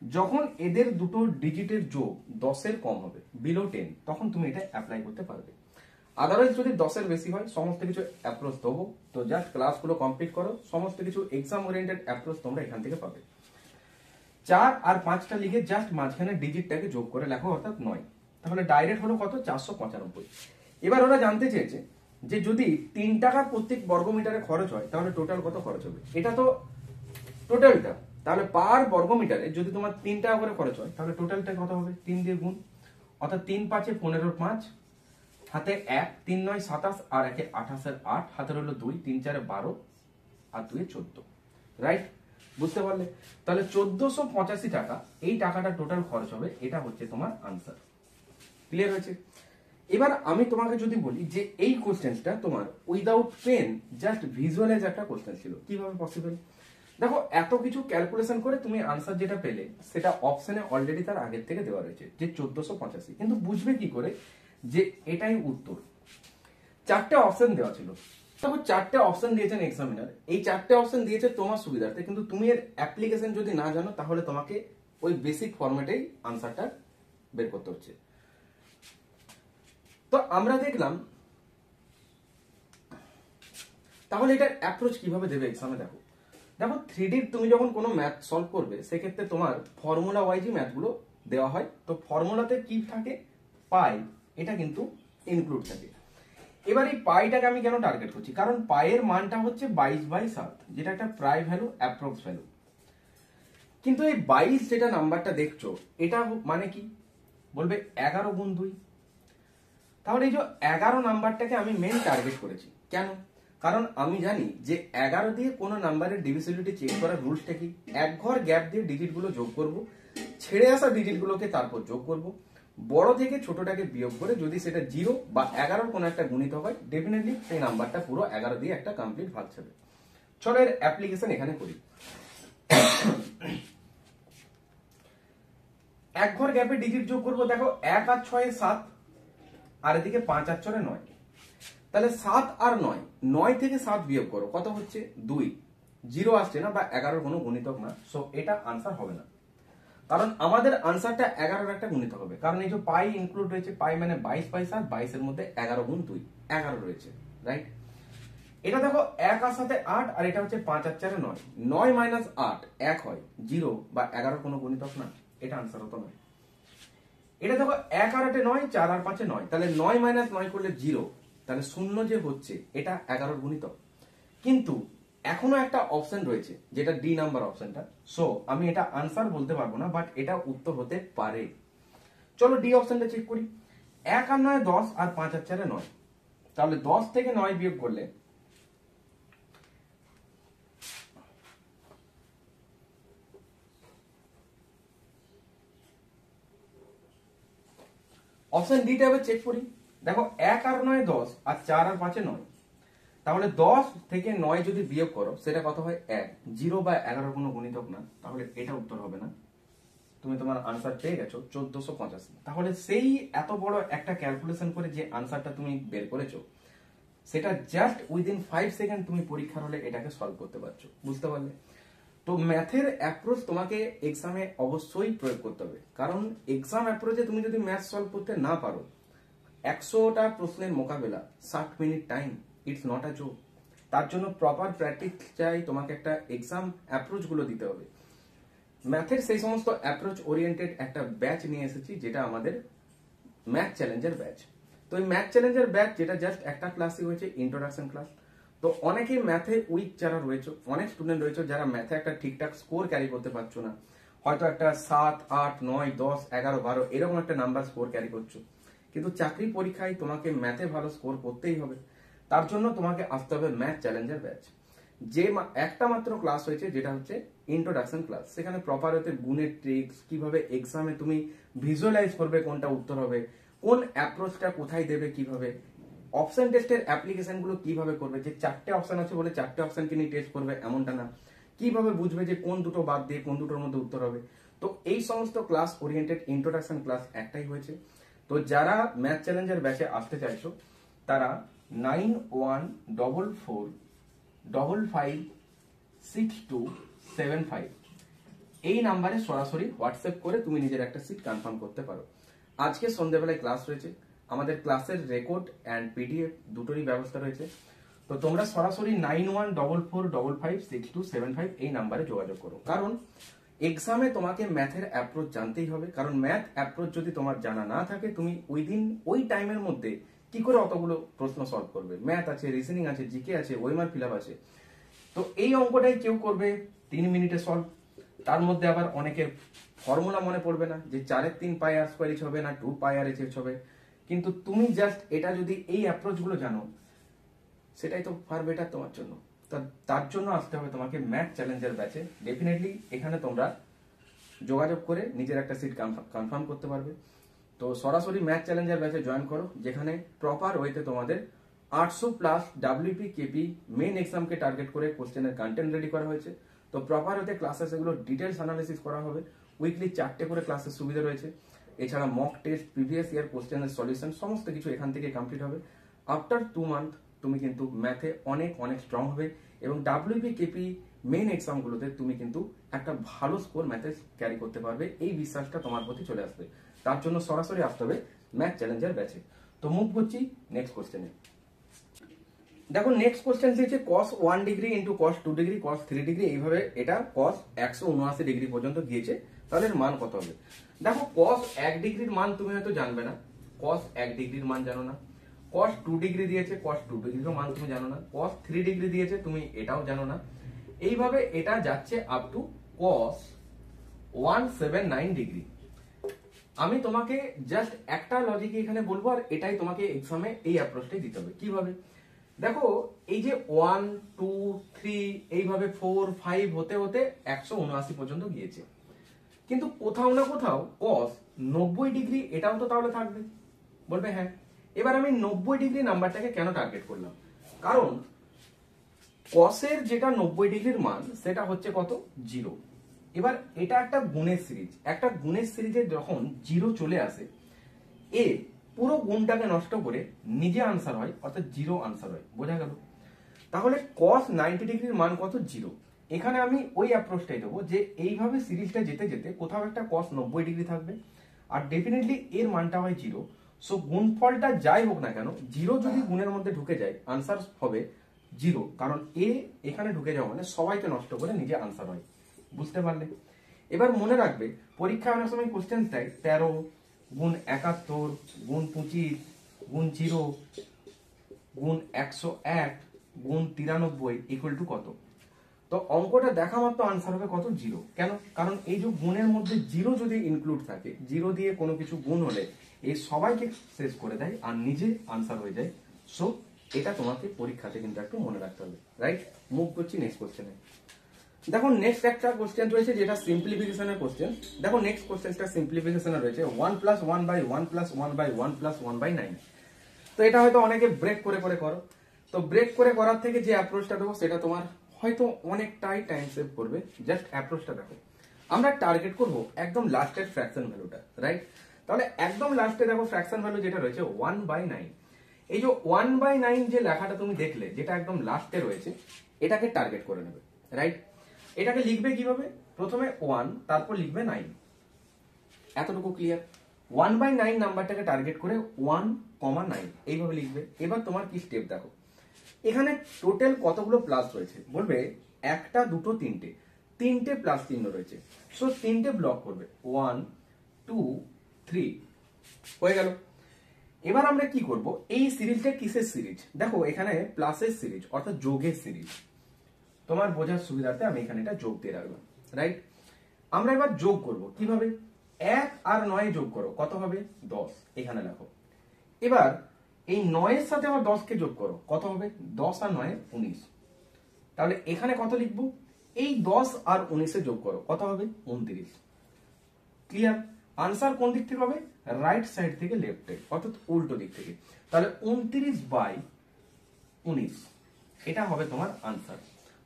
যখন এদের দুটো ডিজিটের যোগ 10 এর কম হবে, বিলো 10, তখন তুমি এটা অ্যাপ্লাই করতে পারবে। আদারওয়াইজ যদি 10 এর বেশি হয়, সমস্ত কিছু অ্যাপ্রোচ দেবো, তো জাস্ট ক্লাসগুলো কমপ্লিট করো, সমস্ত কিছু এক্সাম ওরিয়েন্টেড অ্যাপ্রোচ তোমরা এখান থেকে পাবে। 4 আর 5টা লিখে জাস্ট মাঝখানে ডিজিটটাকে যোগ করে লেখো, অর্থাৎ 9, তাহলে ডাইরেক্ট হলো কত? 495। এবার ওরা জানতে চেয়েছে যে যদি 3 টাকা প্রত্যেক বর্গমিটারে খরচ হয়, তাহলে টোটাল কত খরচ হবে? এটা তো টোটালটা, তাহলে পার বর্গমিটারে যদি তোমার 3 টাকা করে খরচ হয়, তাহলে টোটালটা কত হবে? 3 দিয়ে গুণ, অর্থাৎ 3 5 এ 15 5, হাতে 1 3 9 27 আর 1 28 8, হাতে হলো 2 3 4 12 আর 2 14, রাইট? বুঝতে পারলে? তাহলে 1485 টাকা এই টাকাটা টোটাল খরচ হবে, এটা হচ্ছে তোমার আনসার। ক্লিয়ার হয়েছে? এবার আমি তোমাকে যদি বলি যে এই কোশ্চেনটা তোমার উইদাউট পেন জাস্ট ভিজুয়ালাইজ একটা কোশ্চেন ছিল, কিভাবে পসিবল? দেখো এত কিছু ক্যালকুলেশন করে তুমি আনসার যেটা পেলে সেটা অপশনে অলরেডি তার আগের থেকে দেওয়া রয়েছে যে 1485, কিন্তু বুঝবে কি করে যে এটাই উত্তর? চারটে অপশন দেওয়া ছিল, তখন চারটে অপশন দিয়েছেন এক্সামিনার, এই চারটে অপশন দিয়েছে তোমার সুবিধার্থে, কিন্তু তুমি এর অ্যাপ্লিকেশন যদি না জানো তাহলে তোমাকে ওই বেসিক ফরম্যাটেই আনসারটা বের করতে হচ্ছে। তো আমরা দেখলাম, তাহলে এটার অ্যাপ্রোচ কিভাবে দেবে এক্সামে? দেখো দেখো 3D তুমি যখন কোনো ম্যাথ সলভ করবে সেক্ষেত্রে তোমার ফর্মুলা ওয়াইজই ম্যাথগুলো দেওয়া হয়। তো ফর্মুলাতে কি থাকে? পাই, এটা কিন্তু ইনক্লুড থাকে। এবার এই পাইটাকে আমি কেন টার্গেট করছি? কারণ পাইয়ের মানটা হচ্ছে 22/7, যেটা একটা প্রায় ভ্যালু, অ্যাপ্রক্স ভ্যালু। কিন্তু এই 22 যেটা নাম্বারটা দেখছো, এটা মানে কি? বলবে 11 গুণ 2। তাহলে এই যে 11 নাম্বারটাকে আমি মেন টার্গেট করেছি। কেন? কারণ আমি জানি যে 11 দিয়ে কোনো নাম্বারের ডিভিজিবিলিটি চেক করার রুলসটা কি? এক ঘর গ্যাপ দিয়ে ডিজিটগুলো যোগ করব, ছেড়ে আসা ডিজিটগুলোকে তারপর যোগ করব, বড় থেকে ছোটটাকে বিয়োগ করে যদি সেটা 0 বা 11 কোনো একটা গুণিতক হয়, ডেফিনেটলি সেই নাম্বারটা পুরো 11 দিয়ে একটা কমপ্লিট ভাগ যাবে। চলো এর অ্যাপ্লিকেশন এখানে করি। এক ঘর গ্যাপে ডিজিট যোগ করব, দেখো 1 আর 6 7, আর এদিকে 5 আর 4 9। তাহলে 7 আর 9, 9 থেকে 7 বিয়োগ করো, কত হচ্ছে? 2। 0 আসছে না বা 11 কোনো গুণিতক না, সো এটা আনসার হবে না। কারণ আমাদের আনসারটা 11 একটা গুণিতক হবে, কারণ এই যে পাই ইনক্লুড রয়েছে, পাই মানে 22/7, 22 এর মধ্যে 11 গুণ 2, 11 রয়েছে, রাইট? এটা দেখো 1 আর 7 8, আর এটা হচ্ছে 5 আর 4 9, 9 মাইনাস 8 1 হয়, 0 বা 11 কোনো গুণিতক না, এটা আনসার হতো না। এটা দেখো 1 আর 8 9, 4 আর 5 9, তাহলে 9 মাইনাস 9 করলে 0, তাহলে 0 যে হচ্ছে এটা 11 গুণিতক। কিন্তু এখনো একটা অপশন রয়েছে যেটা ডি নাম্বার অপশনটা, সো আমি এটা আনসার বলতে পারবো না, বাট এটা উত্তর হতে পারে। চলো ডি অপশনটা চেক করি। 1 আর 9 10, আর 5 আর 4 9, তাহলে 10 থেকে 9 বিয়োগ করলে অপশন ডি টা এবার চেক করি। দেখো 1 আর 9 10, আর 4 আর 5 9, তাহলে 10 থেকে 9 যদি বিয়োগ করো সেটা কত হয়? 1। 0 বা 11 কোনো গুণিতক না, তাহলে এটা উত্তর হবে না। তুমি তোমার আনসার পেয়ে গেছো 1485। তাহলে সেই এত বড় একটা ক্যালকুলেশন করে যে আনসারটা তুমি বের করেছো, সেটা জাস্ট উইদিন 5 সেকেন্ড তুমি পরীক্ষার হলে এটাকে সলভ করতে পারছো। বুঝতে পারলে? তো ম্যাথের অ্যাপ্রোচ তোমাকে এক্সামে অবশ্যই প্রয়োগ করতে হবে, কারণ এক্সাম অ্যাপ্রোচে তুমি যদি ম্যাথ সলভ করতে না পারো, 100টা প্রশ্নের মোকাবেলা 60 minute time, it's not a joke. তার জন্য প্রপার প্র্যাকটিস চাই, তোমাকে একটা এক্সাম অ্যাপ্রোচ গুলো দিতে হবে। ম্যাথের সেই সমস্ত অ্যাপ্রোচ ওরিয়েন্টেড একটা ব্যাচ নিয়ে এসেছি, যেটা আমাদের ম্যাথ চ্যালেঞ্জার ব্যাচ। তো এই ম্যাথ চ্যালেঞ্জার ব্যাচ, যেটা জাস্ট একটা ক্লাসই হয়েছে, ইন্ট্রোডাকশন ক্লাস। তো অনেকেই ম্যাথে উইক যারা রয়েছে, অনেক স্টুডেন্ট রয়েছে যারা ম্যাথে একটা ঠিকঠাক স্কোর ক্যারি করতে পারছো না, হয়তো একটা 7 8 9 10 11 12 এরকম একটা নাম্বার স্কোর ক্যারি করছো, কিন্তু চাকরি পরীক্ষায় তোমাকে ম্যাথে ভালো স্কোর করতেই হবে। তার জন্য তোমাকে আসতে হবে ম্যাথ চ্যালেঞ্জার ব্যাচ। যে একটা মাত্র ক্লাস হয়েছে, যেটা হচ্ছে ইন্ট্রোডাকশন ক্লাস। সেখানে প্রপার হতে গুণের ট্রিক্স, কিভাবে এক্সামে তুমি ভিজুয়ালাইজ করবে কোনটা উত্তর হবে, কোন অ্যাপ্রোচটা কোথায় দেবে, কিভাবে অপশন টেস্টের অ্যাপ্লিকেশন গুলো কিভাবে করবে, যে 4টে অপশন আছে বলে 4টে অপশনকে নিয়ে টেস্ট করবে এমনটা না, কিভাবে বুঝবে যে কোন দুটো বাদ দিয়ে কোন দুটোর মধ্যে উত্তর হবে। তো এই সমস্ত ক্লাস ওরিয়েন্টেড ইন্ট্রোডাকশন ক্লাস একটাই হয়েছে। তো যারা ম্যাথ চ্যালেঞ্জার ব্যাচে আসতে চাইছো, তারা 9144556275 এই নাম্বারে সরাসরি হোয়াটসঅ্যাপ করে তুমি নিজের একটা সিট কনফার্ম করতে পারো। আজকে সন্ধ্যাবেলায় ক্লাস রয়েছে, আমাদের ক্লাসের রেকর্ড অ্যান্ড পিডিএফ দুটোরই ব্যবস্থা রয়েছে। তো তোমরা সরাসরি 9144556275 এই নাম্বারে যোগাযোগ করো, কারণ এক্সামে তোমাকে ম্যাথের অ্যাপ্রোচ জানতেই হবে। কারণ ম্যাথ অ্যাপ্রোচ যদি তোমার জানা না থাকে, তুমি উইদিন ওই টাইমের মধ্যে কি করে অতগুলো প্রশ্ন সলভ করবে? ম্যাথ আছে, রিজনিং আছে, জিকে আছে, ওয়েমার ফিল আপ আছে। তো এই অঙ্কটাই কেউ করবে 3 মিনিটে সলভ, তার মধ্যে আবার অনেকের ফর্মুলা মনে পড়বে না, যে 4 এর 3 পাই আর স্কোয়ার ইচ হবে না 2 পাই আর এইচ হবে, কিন্তু তুমি জাস্ট এটা যদি এই অ্যাপ্রোচ গুলো জানো, সেটাই তো ফার বেটার তোমার জন্য। তার জন্য আসতে হবে তোমাকে ম্যাথ চ্যালেঞ্জার ব্যাচে। ডেফিনেটলি এখানে তোমরা যোগাযোগ করে নিজের একটা সিট কনফার্ম করতে পারবে। তো সরাসরি ম্যাথ চ্যালেঞ্জার ব্যাচে জয়েন করো, যেখানে প্রপার ওয়েতে তোমাদের 800+ WP কেপি মেন এক্সামকে টার্গেট করে কোশ্চেনের কন্টেন্ট রেডি করা হয়েছে। তো প্রপার ওয়েতে ক্লাসেস এগুলো ডিটেলস অ্যানালিসিস করা হবে। উইকলি 4টে করে ক্লাসের সুবিধা রয়েছে। এছাড়া মক টেস্ট, প্রিভিয়াস ইয়ার কোশ্চেনের সলিউশন সমস্ত কিছু এখান থেকে কমপ্লিট হবে। আফটার 2 মান্থ তুমি কিন্তু ম্যাথে অনেক অনেক স্ট্রং হবে এবং WP কেপি মেন এক্সামগুলোতে তুমি কিন্তু একটা ভালো স্কোর ম্যাথে ক্যারি করতে পারবে। এই বিশ্বাসটা তোমার প্রতি চলে আসবে। তার জন্য সরাসরি আসতে হবে ম্যাথ চ্যালেঞ্জার ব্যাচে। তো মুভ করছি নেক্সট কোশ্চেনে। দেখো নেক্সট কোশ্চেন দিয়েছে cos 1 degree into cos 2 degree cos 3 degree, এইভাবে এটা cos 179 ডিগ্রি পর্যন্ত গিয়েছে। তাহলে এর মান কত হবে? দেখো cos 1 ডিগ্রির মান তুমি হয়তো জানবে না, cos 1 ডিগ্রির মান জানো না। cos 2 ডিগ্রি দিয়েছে, cos 2 ডিগ্রির মান তুমি জানো না। cos 3 ডিগ্রি দিয়েছে, তুমি এটাও জানো না। এইভাবে এটা যাচ্ছে আপ টু cos 179 ডিগ্রি। আমি তোমাকে জাস্ট একটা লজিক এখানে বলবো, আর এটাই তোমাকে এক্সামে এই অ্যাপ্রোচটাই দিতে হবে। কিভাবে? দেখো এই যে 1 2 3 এইভাবে 4 5 হতে হতে 179 পর্যন্ত গিয়েছে, কিন্তু কোথাও না কোথাও cos 90 ডিগ্রি এটাও তো তাহলে থাকবে। বলবে হ্যাঁ। এবার আমি 90 ডিগ্রি নাম্বারটাকে কেন টার্গেট করলাম? কারণ cos এর যেটা 90 ডিগ্রির মান সেটা হচ্ছে কত? 0। এবার এটা একটা গুণের সিরিজ, একটা গুণের সিরিজে যখন 0 চলে আসে, এ পুরো গুণটাকে নষ্ট করে নিজে আনসার হয়, অর্থাৎ 0 আনসার হয়। বোঝা গেল? তাহলে cos 90 ডিগ্রির মান কত? 0। এখানে আমি ওই অ্যাপ্রোচটাই দেবো যে এইভাবে সিরিজটা যেতে যেতে কোথাও একটা cos 90 ডিগ্রি থাকবে, আর ডেফিনেটলি এর মানটা হয় 0। সো গুণফলটা যাই হোক না কেন, 0 যদি গুণের মধ্যে ঢুকে যায় আনসার হবে 0, কারণ এ এখানে ঢুকে যাওয়া মানে সবাইকে নষ্ট করে নিজে আনসার হয়। বুঝতে পারলে? এবার মনে রাখবে পরীক্ষায় অনেক সময় কোশ্চেন দেয় 13 গুণ 71 গুণ 25 গুণ 0 গুণ 101 গুণ 93 ইকুয়াল টু কত? তো অঙ্কটা দেখা মাত্র আনসার হবে কত? 0। কেন? কারণ এই যে গুণের মধ্যে 0 যদি ইনক্লুড থাকে, 0 দিয়ে কোনো কিছু গুণ হলে এই সবাইকে শেষ করে দেয় আর নিজে আনসার হয়ে যায়। সো এটা তোমাকে পরীক্ষাতে কিন্তু একটু মনে রাখতে হবে। রাইট? মুভ করছি নেক্সট কোশ্চেনে। দেখো নেক্সট একটা কোশ্চেন রয়েছে যেটা সিম্পলিফিকেশনের কোশ্চেন। দেখো নেক্সট কোশ্চেনটা সিম্পলিফিকেশনে রয়েছে 1 + 1/1 + 1/1 + 1/9। তো এটা হয়তো অনেকে ব্রেক করে করে করো। তো ব্রেক করে করার থেকে যে অ্যাপ্রোচটা দেবো সেটা তোমার হয়তো অনেকটাই টাইম সেভ করবে। জাস্ট অ্যাপ্রোচটা দেখো। আমরা টার্গেট করব একদম লাস্টের ফ্র্যাকশন ভ্যালুটা। রাইট? তাহলে একদম লাস্টে দেখো ফ্র্যাকশন ভ্যালু যেটা রয়েছে 1/9। এই যে 1/9 যে লেখাটা তুমি দেখলে, যেটা একদম লাস্টে রয়েছে, এটাকে টার্গেট করে নেবে। রাইট? এটাকে লিখবে কিভাবে? প্রথমে 1, তারপর লিখবে 9। এতটুকু ক্লিয়ার? 1/9 নাম্বারটাকে টার্গেট করে 1,9 এইভাবে লিখবে। এবার তোমার কি স্টেপ দেখো, এখানে টোটাল কতগুলো প্লাস রয়েছে? বলবে একটা, দুটো, তিনটে প্লাস চিহ্ন রয়েছে। সো তিনটে ব্লক করবে, 1 2 3 হয়ে গেল। এবার আমরা কি করব? এই সিরিজটা কিসের সিরিজ? দেখো এখানে প্লাসের সিরিজ, অর্থাৎ যোগের সিরিজ। তোমার বোঝার সুবিধার্থে আমি এখানে এটা যোগ দিয়ে রাখলাম। রাইট? আমরা এবার যোগ করব কিভাবে? 1 আর 9 যোগ করো, কত হবে? 10। এখানে লেখো। এবার এই 9 এর সাথে আবার 10 কে যোগ করো, কত হবে? 10 আর 9 19। তাহলে এখানে কত লিখবো? এই 10 আর 19 এ যোগ করো, কত হবে? 29। ক্লিয়ার? আনসার কোন দিক থেকে হবে? রাইট সাইড থেকে লেফটে, অর্থাৎ উল্টো দিক থেকে। তাহলে 29/19 এটা হবে তোমার আনসার।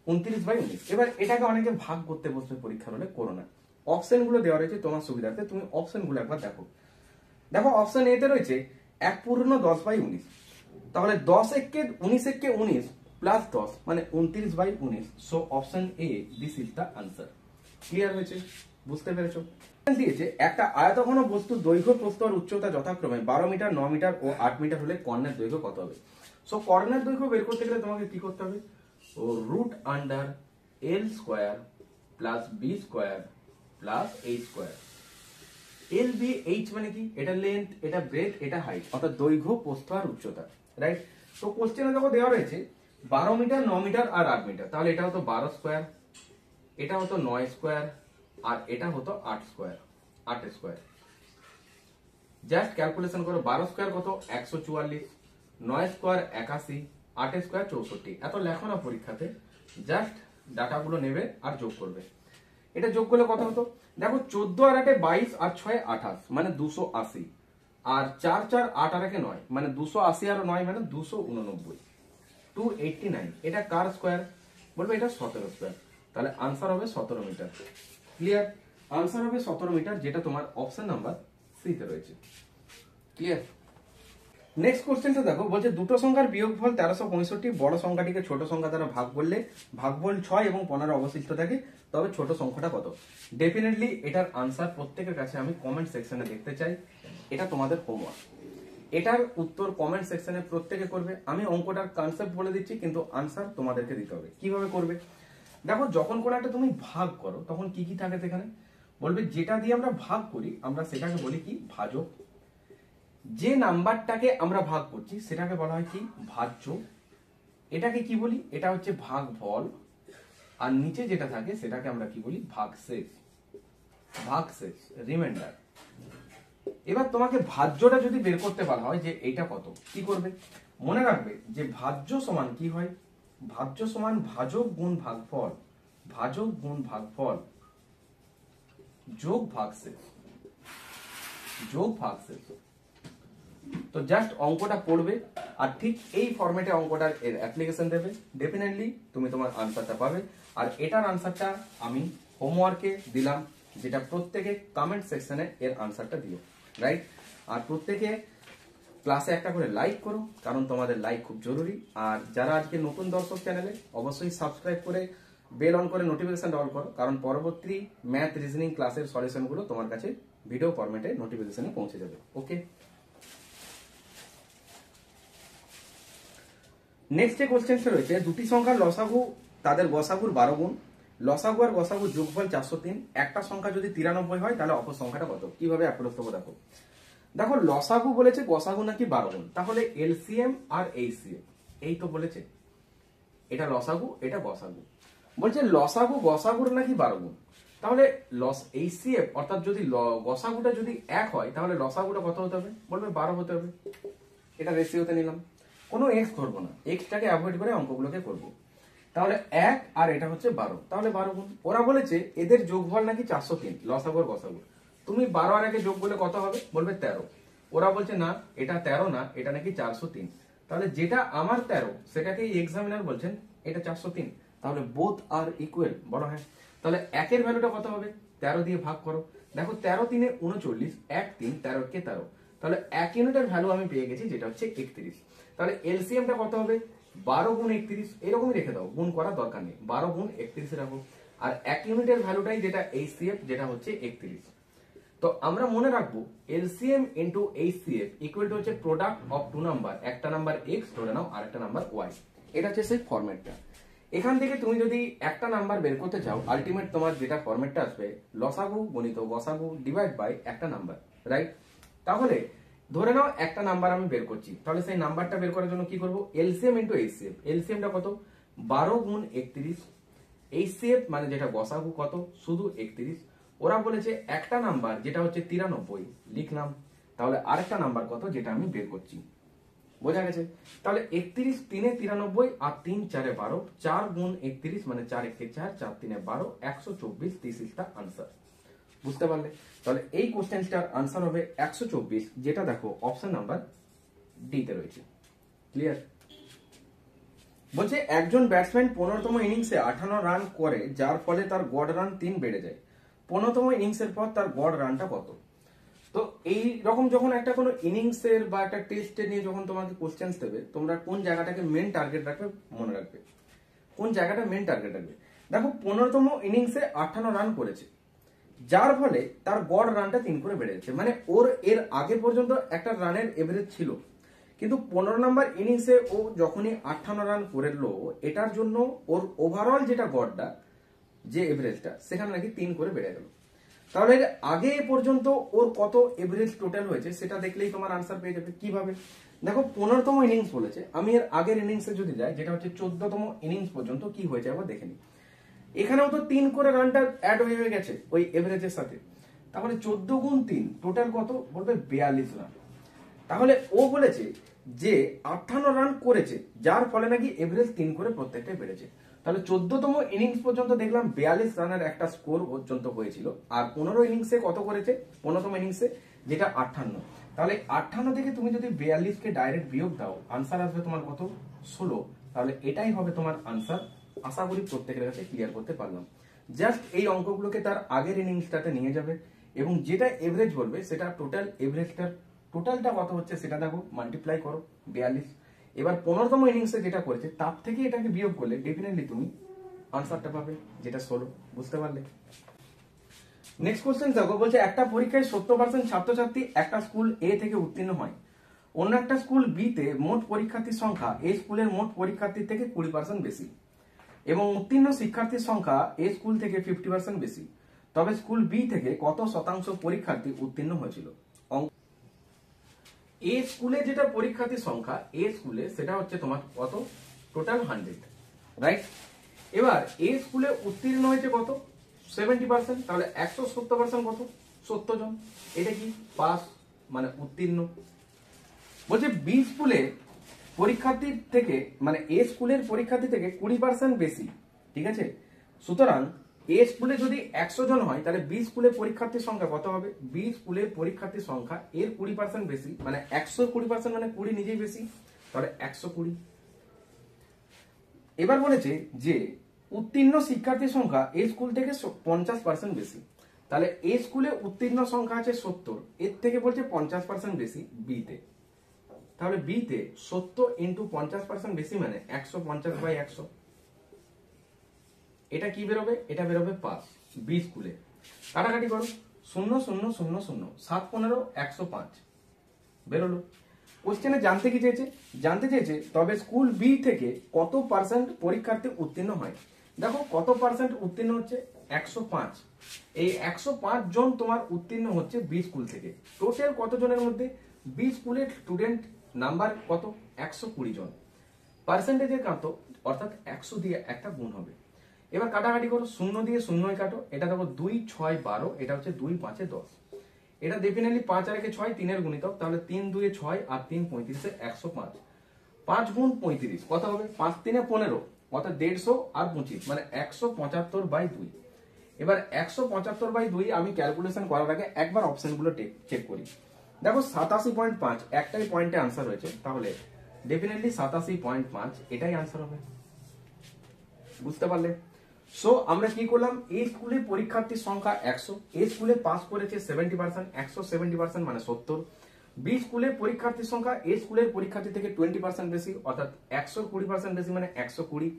29/19। এবার এটাকে অনেকে ভাগ করতে বসবে পরীক্ষার হলে, করো না। অপশন গুলো দেওয়া রয়েছে তোমার সুবিধার্থে, তুমি অপশন গুলো একবার দেখো। দেখো অপশন এ তে রয়েছে 1 পূর্ণ 10/19। তাহলে 10 একে 19 একে 19 প্লাস 10 মানে 29/19। So option A, this is the answer. Clear হয়েছে? বুঝতে পেরেছো? দিয়েছে একটা আয়তঘন বস্তুর দৈর্ঘ্য, প্রস্থ আর উচ্চতা যথাক্রমে 12 মিটার, 9 মিটার ও 8 মিটার হলে কর্ণের দৈর্ঘ্য কত হবে? সো কর্ণের দৈর্ঘ্য বের করতে গেলে তোমাকে কি করতে হবে? √L² plus B² plus H²। LBH মানে কি? এটা লেন্থ, এটা ব্রেথ, এটা হাইট, অর্থাৎ দৈর্ঘ্য, প্রস্থ আর উচ্চতা। রাইট? তো কোশ্চেনে দেখো দেওয়া রয়েছে 12 মিটার, 9 মিটার আর 8 মিটার। তাহলে এটা হতো 12², এটা হতো 9² আর এটা হতো 8²। জাস্ট ক্যালকুলেশন করো, 12 স্কোয়ার কত 144, 9 স্কোয়ার 81, 8 স্কোয়ার 64। এত লেখো না পরীক্ষাতে, জাস্ট ডাটাগুলো নেবে আর যোগ করবে। এটা যোগ করলে কত হতো দেখো, 14 আর 8 22 আর 6 28 মানে 280, আর 4 4 8 আর 1 9 মানে 280 আর 9 মানে 289, 289। এটা কার স্কোয়ার বলবে, এটা 17 স্কোয়ার। তাহলে আনসার হবে 17 মিটার। ক্লিয়ার? আনসার হবে 17 মিটার, যেটা তোমার অপশন নাম্বার সি তে রয়েছে। ক্লিয়ার? নেক্সট কোশ্চেনটা দেখো, বলছে দুটো সংখ্যার বিয়োগফল 1365, বড় সংখ্যাটিকে ছোট সংখ্যা দ্বারা ভাগ করলে ভাগফল 6 এবং 15 অবশিষ্ট থাকে, তবে ছোট সংখ্যাটা কত? ডেফিনেটলি এটার আনসার প্রত্যেকের কাছে আমি কমেন্ট সেকশনে দেখতে চাই। এটা তোমাদের হোমওয়ার্ক, এটার উত্তর কমেন্ট সেকশনে প্রত্যেকে করবে। আমি অঙ্কটার কনসেপ্ট বলে দিচ্ছি, কিন্তু আনসার তোমাদেরকে দিতে হবে। কিভাবে করবে দেখো, যখন কোনো একটা তুমি ভাগ করো তখন কি কি থাকে সেখানে, বলবে যেটা দিয়ে আমরা ভাগ করি আমরা সেটাকে বলি কি, ভাজক। যে নাম্বারটাকে আমরা ভাগ করছি সেটাকে বলা হয় কি, ভাজ্য। এটাকে কি বলি, এটা হচ্ছে ভাগফল। আর নিচে যেটা থাকে সেটাকে আমরা কি বলি, ভাগশেষ। ভাগশেষ, রিমাইন্ডার। এবার তোমাকে ভাজ্যটা যদি বের করতে বলা হয় যে এইটা কত, কি করবে, মনে রাখবে যে ভাজ্য সমান কি হয়, ভাজ্য সমান ভাজক গুণ ভাগফল, ভাজক গুণ ভাগফল যোগ ভাগশেষ, যোগ ভাগশেষ। তো জাস্ট অঙ্কটা পড়বে আর ঠিক এই ফরম্যাটে অঙ্কটার এর অ্যাপ্লিকেশন দেবে, ডেফিনেটলি তুমি তোমার আনসারটা পাবে। আর এটার আনসারটা আমি হোমওয়ার্কে দিলাম, যেটা প্রত্যেকে কমেন্ট সেকশনে এর আনসারটা দিও, রাইট? আর প্রত্যেকে ক্লাসে একটা করে লাইক করো, কারণ তোমাদের লাইক খুব জরুরি। আর যারা আজকে নতুন দর্শক চ্যানেলে, অবশ্যই সাবস্ক্রাইব করে বেল অন করে নোটিফিকেশন অল করো, কারণ পরবর্তী ম্যাথ রিজনিং ক্লাসের সলিউশনগুলো তোমার কাছে ভিডিও ফরম্যাটে নোটিফিকেশনে পৌঁছে যাবে। ওকে, নেক্সট যে কোশ্চেনটা রয়েছে, দুটি সংখ্যার লসাগু তাদের গসাগুর 12 গুণ, লসাগু আর গসাগু যোগফল 403। একটা সংখ্যা যদি 93 হয় তাহলে অপর সংখ্যাটা কত? কিভাবে অ্যাপ্রোচ করবো দেখো। দেখো লসাগু বলেছে গসাগু নাকি 12 গুণ, তাহলে এলসিএম আর এইচসিএফ এই তো বলেছে, এটা লসাগু এটা গসাগু। বলছে লসাগু গসাগুর নাকি 12 গুণ, তাহলে এইচসিএফ অর্থাৎ যদি গসাগুটা যদি 1 হয় তাহলে লসাগুটা কত হতে হবে, বলবে 12 হতে হবে। এটা রেশিওতে নিলাম, কোনো এক্স ধরবো না, এক্সটাকে অ্যাভয়েড করে অঙ্কগুলোকে করবো। তাহলে 1 আর এটা হচ্ছে 12, তাহলে 12 গুণ। ওরা বলেছে এদের যোগফল নাকি 403, লসাগু আর গসাগু। তুমি 12 আর 1 যোগ করলে কত হবে, বলবে 13। ওরা বলছে না, এটা 13 না, এটা নাকি 403। তাহলে যেটা আমার 13 সেটাকে এক্সামিনার বলছেন এটা 403, তাহলে বোথ আর ইকুয়াল, বলো হ্যাঁ। তাহলে 1 এর ভ্যালুটা কত হবে, 13 দিয়ে ভাগ করো। দেখো 13 3 39, 1 3 13 কে 13, তাহলে 1 ইউনিটের ভ্যালু আমি পেয়ে গেছি, যেটা হচ্ছে 31। তাহলে এলসিএমটা কত হবে, 12 গুণ 31, এরকমই রেখে দাও, গুণ করার দরকার নেই, 12 গুণ 31 রাখো। আর 1 ইউনিটের ভ্যালুটাই যেটা এইচসিএফ, যেটা হচ্ছে 31। তো আমরা মনে রাখবো LCM into HCF equal to হচ্ছে প্রোডাক্ট অফ টু নাম্বার, একটা নাম্বার এক্স ধরে নাও আর একটা নাম্বার ওয়াই। এটা হচ্ছে সেই ফরম্যাটটা। এখান থেকে তুমি যদি একটা নাম্বার বের করতে চাও, আলটিমেট তোমার যেটা ফরম্যাটটা আসবে, লসাগু গণিত গসাগু ডিভাইড বাই একটা নাম্বার, রাইট? তাহলে ধরে নাও একটা নাম্বার আমি বের করছি, তাহলে সেই নাম্বারটা বের করার জন্য কি করব, এলসিএম ইনটু এইচসিএফ। এলসিএমটা কত, 12 গুণ 31, এইচসিএফ মানে যেটা গসাগু কত, শুধু 31। ওরা বলেছে একটা নাম্বার যেটা হচ্ছে 93, লিখলাম। তাহলে আরেকটা নাম্বার কত, যেটা আমি বের করছি, বোঝা গেছে? তাহলে 31 3 93 আর 3 4 12, 4 গুণ 31 মানে 4 1 4, 4 3 12, 124। This is the answer. বুঝতে পারলে? তাহলে এই কোশ্চেনটার আনসার হবে 124, যেটা দেখো অপশন নাম্বার ডি তে রয়েছে। ক্লিয়ার? বলছে একজন ব্যাটসম্যান 15তম ইনিংসে 58 রান করে, যার ফলে তার গড় রান 3 বেড়ে যায়। 15তম ইনিংসের পর তার গড় রানটা কত? তো এই রকম যখন একটা কোনো ইনিংসের বা একটা টেস্টে নিয়ে যখন তোমাকে কোশ্চেন্স দেবে, তোমরা কোন জায়গাটাকে মেন টার্গেট রাখবে মনে রাখবে, কোন জায়গাটা মেন টার্গেট রাখবে। দেখো 15তম ইনিংসে 58 রান করেছে, যার ফলে তার গড় রানটা 3 করে বেড়ে যাচ্ছে, মানে ওর এর আগে পর্যন্ত একটা রানের এভারেজ ছিল, কিন্তু 15 নম্বর ইনিংসে ও যখনই 58 রান করলো, এটার জন্য ওর ওভারঅল যেটা গড়টা, যে এভারেজটা, সেখানে নাকি 3 করে বেড়ে গেল। তাহলে আগে পর্যন্ত ওর কত এভারেজ টোটাল হয়েছে সেটা দেখলেই তোমার আনসার পেয়ে যাবে। কিভাবে দেখো, 15তম ইনিংস বলেছে, আমি এর আগের ইনিংসে যদি যাই, যেটা হচ্ছে 14তম ইনিংস পর্যন্ত কি হয়েছে আবার দেখে নি। এখানেও তো 3 করে রানটা অ্যাড হয়ে গেছে ওই এভারেজের সাথে, তাহলে 14 গুণ 3 টোটাল কত বলবে 42 রান। তাহলে ও বলেছে যে 58 রান করেছে, যার ফলে নাকি এভারেজ 3 করে প্রত্যেকটাই বেড়েছে। তাহলে 14তম ইনিংস পর্যন্ত দেখলাম 42 রানের একটা স্কোর পর্যন্ত হয়েছিল। আর 15 ইনিংসে কত করেছে? 15তম ইনিংসে যেটা 58। তাহলে 58 থেকে তুমি যদি 42 কে ডাইরেক্ট বিয়োগ দাও, আনসার আসবে তোমার কত? 16। তাহলে এটাই হবে তোমার আনসার। আশা করি প্রত্যেকের কাছে ক্লিয়ার করতে পারলাম। জাস্ট এই অঙ্কগুলোকে তার আগের ইনিংসটাতে নিয়ে যাবে এবং যেটা এভারেজ বলবে সেটা টোটাল এভারেজটার টোটালটা কত হচ্ছে সেটা দেখো, মাল্টিপ্লাই করো 42। এবার 15তম ইনিংসে যেটা করেছে তার থেকে এটাকে বিয়োগ করলে ডেফিনেটলি তুমি আনসারটা পাবে, যেটা 16। বুঝতে পারলে? নেক্সট কোশ্চেন দেখো, বলছে একটা পরীক্ষায় 70% ছাত্রছাত্রী একটা স্কুল এ থেকে উত্তীর্ণ হয়, অন্য একটা স্কুল বি তে মোট পরীক্ষার্থীর সংখ্যা এই স্কুলের মোট পরীক্ষার্থীর থেকে 20% বেশি এবং উত্তীর্ণ শিক্ষার্থীর সংখ্যা এ স্কুল থেকে 50% বেশি, তবে স্কুল বি থেকে কত শতাংশ পরীক্ষার্থী উত্তীর্ণ হয়েছিল? এ স্কুলে যেটা পরীক্ষার্থীর সংখ্যা এ স্কুলে সেটা হচ্ছে তোমার কত? Total 100, right? এবার এ স্কুলে উত্তীর্ণ হয়েছে কত? 70%। তাহলে 170% কত? 70 জন। এটা কি পাস মানে উত্তীর্ণ। বলছে বি স্কুলে পরীক্ষার্থীর থেকে মানে এ স্কুলের পরীক্ষার্থী থেকে 20% বেশি, ঠিক আছে? সুতরাং এ স্কুলে যদি 100 জন হয় তাহলে বি স্কুলের পরীক্ষার্থীর সংখ্যা কত হবে? বি স্কুলের পরীক্ষার্থীর সংখ্যা এর 20% বেশি, মানে 120% মানে 20 নিজেই বেশি, তাহলে 120। এবার বলেছে যে উত্তীর্ণ শিক্ষার্থীর সংখ্যা এই স্কুল থেকে 50% বেশি। তাহলে এই স্কুলে উত্তীর্ণ সংখ্যা আছে 70, এর থেকে বলছে 50% বেশি বি তে। তাহলে বি তে 70 ইন্টু 50% বেশি মানে 150/100। এটা কি বেরোবে? এটা বেরোবে পাস বি স্কুলে। কাটাকাটি করো, 0 0 0 0 7 15 105 বেরোলো। কোশ্চেনে জানতে কি চেয়েছে? জানতে চেয়েছে তবে স্কুল বি থেকে কত পার্সেন্ট পরীক্ষার্থী উত্তীর্ণ হয়। দেখো কত পার্সেন্ট উত্তীর্ণ হচ্ছে? 105। এই 105 জন তোমার উত্তীর্ণ হচ্ছে বি স্কুল থেকে। টোটাল কত জনের মধ্যে? বি স্কুলের স্টুডেন্ট নাম্বার কত? 120 জন। পার্সেন্টেজের কত? অর্থাৎ 100 দিয়ে একটা গুণ হবে। এবার কাটাকাটি করো, 0 দিয়ে 0 কাটো, এটা দেখো 2 6 12, এটা হচ্ছে 2 5 10। এটা ডেফিনেটলি 5 আর 6 3 এর গুণিতক, তাহলে 3 2 6 আর 3 35 105। 5 গুণ 35 কত হবে? 5 3 15, অর্থাৎ 150 আর 25 মানে 175/2। এবার 175/2 আমি ক্যালকুলেশন করার আগে একবার অপশনগুলো চেক করি। দেখো 87.5 একটাই পয়েন্টে আনসার হয়েছে, তাহলে ডেফিনেটলি 87.5 এটাই আনসার হবে। বুঝতে পারলে? সো আমরা কি করলাম? এই স্কুলে পরীক্ষার্থীর সংখ্যা 100, এই স্কুলে পাস করেছে 70%, 170% মানে 70। বি স্কুলে পরীক্ষার্থীর সংখ্যা এই স্কুলের পরীক্ষার্থী থেকে 20% বেশি, অর্থাৎ 120% বেশি মানে 120।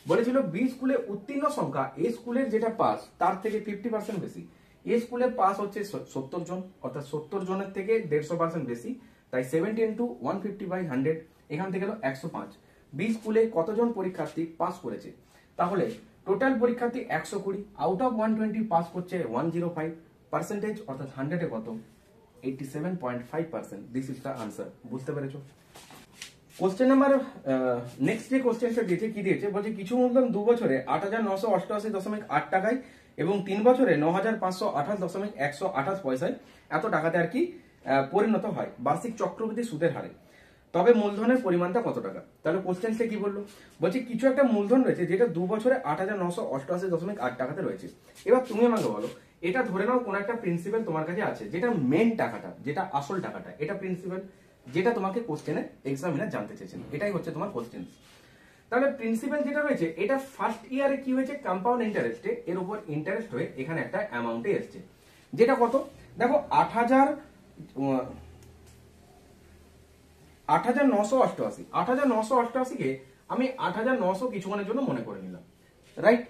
বলেছিল বি স্কুলে উত্তীর্ণ সংখ্যা এই স্কুলের যেটা পাস তার থেকে 50% বেশি। এই স্কুলে পাস হচ্ছে 70 জন, অর্থাৎ 70 জনের থেকে 150% বেশি, তাই 70 ইন্টু 150/100 এখান থেকে হলো 105। বি স্কুলে কতজন পরীক্ষার্থী পাস করেছে? তাহলে টোটাল পরীক্ষার্থী 120, আউট অফ 120 পাস করছে 105, পার্সেন্টেজ অর্থাৎ 100 এ কত? 87.5%। This is the answer. বুঝতে পেরেছো? কোশ্চেন নাম্বার নেক্সট যে কোশ্চেনটা দিয়েছে কি দিয়েছে? বলছে কিছু মূলধন 2 বছরে 8,988.8 টাকায় এবং 3 বছরে 9,528.128 পয়সায় এত টাকাতে আর কি পরিণত হয় বার্ষিক চক্রবৃদ্ধি সুদের হারে, তবে মূলধনের পরিমাণটা কত টাকা? তাহলে কোশ্চেনটা কি বললো? বলছে কিছু একটা মূলধন রয়েছে যেটা 2 বছরে 8,988.8 টাকাতে রয়েছে। এবার তুমি আমাকে বলো, এটা ধরে নাও কোন একটা প্রিন্সিপাল তোমার কাছে আছে, যেটা মেন টাকাটা, যেটা আসল টাকাটা, এটা প্রিন্সিপাল, যেটা তোমাকে কোশ্চেনে এক্সামিনার জানতে চেয়েছেন, এটাই হচ্ছে তোমার কোশ্চেন। তাহলে প্রিন্সিপাল যেটা রয়েছে এটা ফার্স্ট ইয়ারে কি হয়েছে? কম্পাউন্ড ইন্টারেস্টে এর উপর ইন্টারেস্ট হয়ে এখানে একটা অ্যামাউন্টে এসছে, যেটা কত? দেখো 8,988 কে আমি 8,900 কিছুক্ষণের জন্য মনে করে নিলাম, রাইট?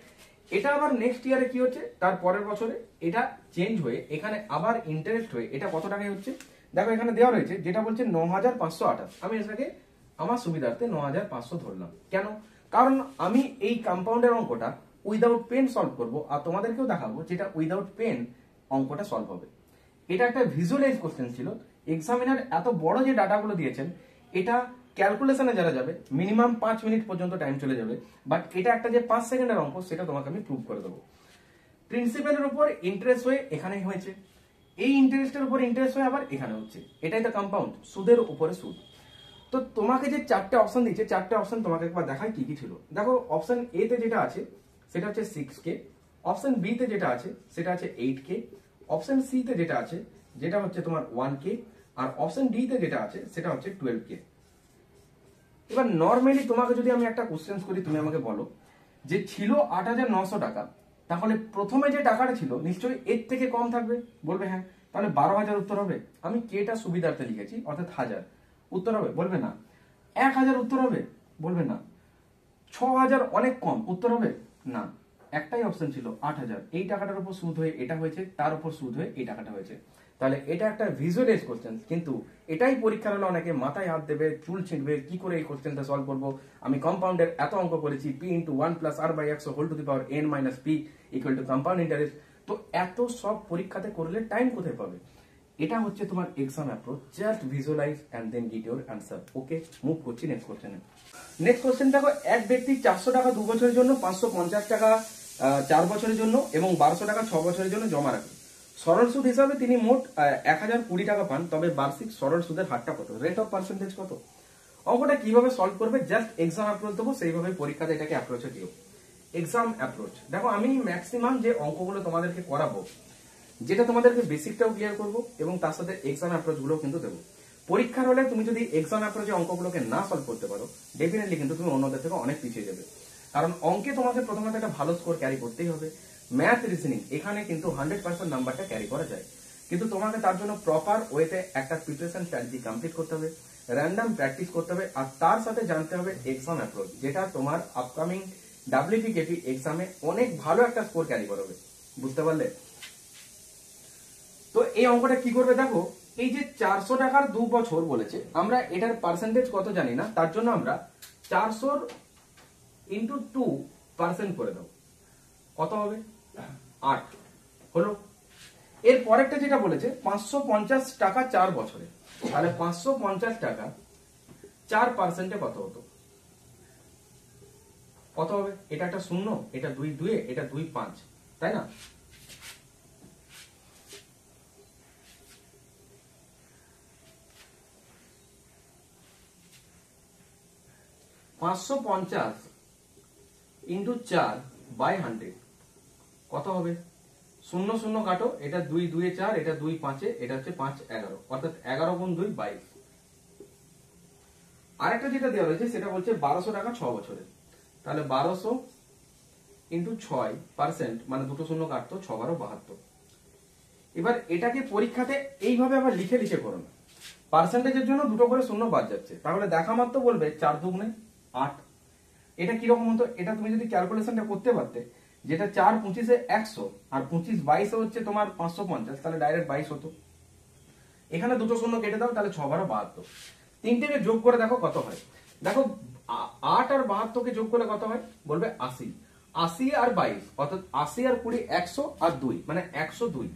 এটা আবার নেক্সট ইয়ারে কি হচ্ছে? তার পরের বছরে এটা চেঞ্জ হয়ে এখানে আবার ইন্টারেস্ট হয়ে এটা কত টাকায় হচ্ছে? দেখো এখানে দেওয়া রয়েছে যেটা বলছে 9,528। আমি এটাকে আমার সুবিধার্থে 9,500 ধরলাম। কেন? কারণ আমি এই কম্পাউন্ডের অঙ্কটা উইদাউট পেন সলভ করব, আর তোমাদেরকেও দেখাবো যেটা উইদাউট পেন অঙ্কটা সলভ হবে। এটা একটা ভিজুয়ালাইজ কোশ্চেন ছিল। এক্সামিনার এত বড় যে ডাটাগুলো দিয়েছেন, এটা ক্যালকুলেশনে যারা যাবে মিনিমাম 5 মিনিট পর্যন্ত টাইম চলে যাবে, বাট এটা একটা যে 5 সেকেন্ডের অঙ্ক সেটা তোমাকে আমি প্রুভ করে দেবো। প্রিন্সিপালের উপর ইন্টারেস্ট হয়ে এখানে হয়েছে, এই ইন্টারেস্টের উপর ইন্টারেস্ট হয়ে আবার এখানে হচ্ছে, এটাই তো কম্পাউন্ড, সুদের উপরে সুদ। তো তোমাকে যে চারটে অপশন দিচ্ছে, চারটে অপশন তোমাকে একবার দেখাই কি কি ছিল। দেখো অপশন এ তে যেটা আছে সেটা হচ্ছে 6K, অপশন বি তে যেটা আছে সেটা আছে 8K, অপশন সি তে যেটা আছে যেটা হচ্ছে তোমার 1K, আর অপশন ডি তে যেটা আছে সেটা হচ্ছে 12K। এবার নর্মালি তোমাকে যদি আমি একটা কোশ্চেন করি, তুমি আমাকে বলো যে ছিল 8,900 টাকা, তাহলে প্রথমে যে টাকাটা ছিল নিশ্চয়ই এর থেকে কম থাকবে, বলবে হ্যাঁ, তাহলে 12,000 উত্তর হবে। আমি কেটা সুবিধার্থে লিখেছি অর্থাৎ 1000, উত্তর হবে, বলবে না। 1,000 উত্তর হবে, বলবে না। 6,000 অনেক কম, উত্তর হবে না। একটাই অপশন ছিল 8,000, এই টাকাটার উপর সুদ হয়ে এটা হয়েছে, তার উপর সুদ হয়ে এই টাকাটা হয়েছে। তাহলে এটা একটা ভিজুয়ালাইজ কোশ্চেন, কিন্তু এটাই পরীক্ষার হলে অনেকে মাথায় হাত দেবে, চুল ছিঁড়বে, কি করে এই কোশ্চেনটা সলভ করবো, আমি কম্পাউন্ডের এত অঙ্ক করেছি, p into 1 plus r by x whole to the power n minus p equal to compound interest. তো এত সব পরীক্ষাতে করলে টাইম কোথায় পাবে? এটা হচ্ছে তোমার exam approach, just visualise and then get your answer. Okay, move করছি নেক্সট কোশ্চেনে। নেক্সট কোশ্চেন দেখো, এক ব্যক্তি 400 টাকা 2 বছরের জন্য, 550 টাকা 4 বছরের জন্য এবং 1200 টাকা 6 বছরের জন্য জমা রাখে। সরল সুদ হিসাবে তিনি মোট 1020 টাকা পান, তবে বার্ষিক সরল সুদের হারটা কত, রেট অফ পার্সেন্টেজ কত? অঙ্কটা কিভাবে সলভ করবে, জাস্ট এক্সাম অ্যাপ্রোচ দেবো, সেইভাবে পরীক্ষাতে এটাকে অ্যাপ্রোচে দিও। এক্সাম অ্যাপ্রোচ দেখো, আমি ম্যাক্সিমাম যে অঙ্কগুলো তোমাদেরকে করাবো, যেটা তোমাদেরকে বেসিকটাও ক্লিয়ার করবো এবং তার সাথে এক্সাম অ্যাপ্রোচ গুলো কিন্তু দেবো। পরীক্ষার হলে তুমি যদি এক্সাম অ্যাপ্রোচে অঙ্কগুলোকে না সলভ করতে পারো, ডেফিনেটলি কিন্তু তুমি অন্যদের থেকে অনেক পিছিয়ে যাবে। কারণ অঙ্কে তোমাকে প্রথমত একটা ভালো স্কোর ক্যারি করতেই হবে। ম্যাথ রিজনিং এখানে কিন্তু 100% নাম্বারটা ক্যারি করা যায়, কিন্তু তোমাকে তার জন্য প্রপার ওয়েতে একটা প্রিপারেশন স্ট্র্যাটেজি কমপ্লিট করতে হবে, র্যান্ডম প্র্যাকটিস করতে হবে, আর তার সাথে জানতে হবে এক্সাম অ্যাপ্রোচ, যেটা তোমার আপকামিং WPKP এক্সামে অনেক ভালো একটা স্কোর ক্যারি করবে। বুঝতে পারলে? তো এই অঙ্কটা কি করবে দেখো, এই যে 400 টাকার 2 বছর বলেছে, আমরা এটার পার্সেন্টেজ কত জানি না, তার জন্য আমরা 400 ইন্টু 2% করে দাও, কত হবে? 8 হলো। এর পরেরটা যেটা বলেছে 550 টাকা 4 বছরে, তাহলে 550 টাকা 4% কত হতো, কত হবে? এটা একটা শূন্য, এটা 2 2, এটা 2 5, তাই না? পাঁচশো 50 ইন্টু 4 বাই 100 কত হবে? শূন্য শূন্য কাটো, এটা 2 2 4, এটা 2 5, এটা হচ্ছে 5 11, অর্থাৎ 11 গুণ 2 22। আরেকটা যেটা দেওয়া রয়েছে সেটা বলছে 1200 টাকা 6 বছরে, তাহলে 1200 ইন্টু 6% মানে দুটো শূন্য কাটতো, 6 12 72। এবার এটাকে পরীক্ষাতে এইভাবে আবার লিখে লিখে করো না, পার্সেন্টেজের জন্য দুটো করে শূন্য বাদ যাচ্ছে, তাহলে দেখা মাত্র বলবে 4 2 8। এটা কিরকম হতো, এটা তুমি যদি ক্যালকুলেশনটা করতে পারতে, যেটা 4 25 100 আর 25 22 হচ্ছে তোমার 550, তাহলে ডাইরেক্ট 22 হতো। এখানে দুটো শূন্য কেটে দাও, তাহলে 6 12 72। তিনটেকে যোগ করে দেখো কত হয়। দেখো 8 আর 72 কে যোগ করলে কত হয়, বলবে 80। 80 আর 22 অর্থাৎ 80 আর 20 100 আর 2 মানে 102।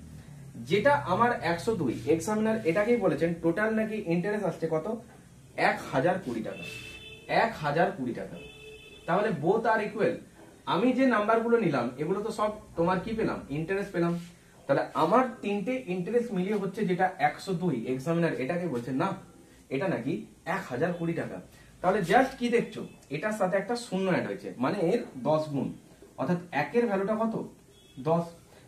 যেটা আমার 102 এক্সামিনার এটাকেই বলেছেন টোটাল নাকি ইন্টারেস্ট আসছে কত, 1020 টাকা, 1020 টাকা। তাহলে বোথ আর ইকুয়াল। আমি যে নাম্বারগুলো নিলাম এগুলো তো সব তোমার কি পেলাম, ইন্টারেস্ট পেলাম। তাহলে আমার তিনটে ইন্টারেস্ট মিলিয়ে হচ্ছে যেটা 102, এক্সামিনার এটাকে বলছে না এটা নাকি 1020 টাকা। তাহলে জাস্ট কি দেখছো, এটার সাথে একটা শূন্য অ্যাড হয়েছে, মানে এর 10 গুণ, অর্থাৎ একের ভ্যালুটা কত, 10।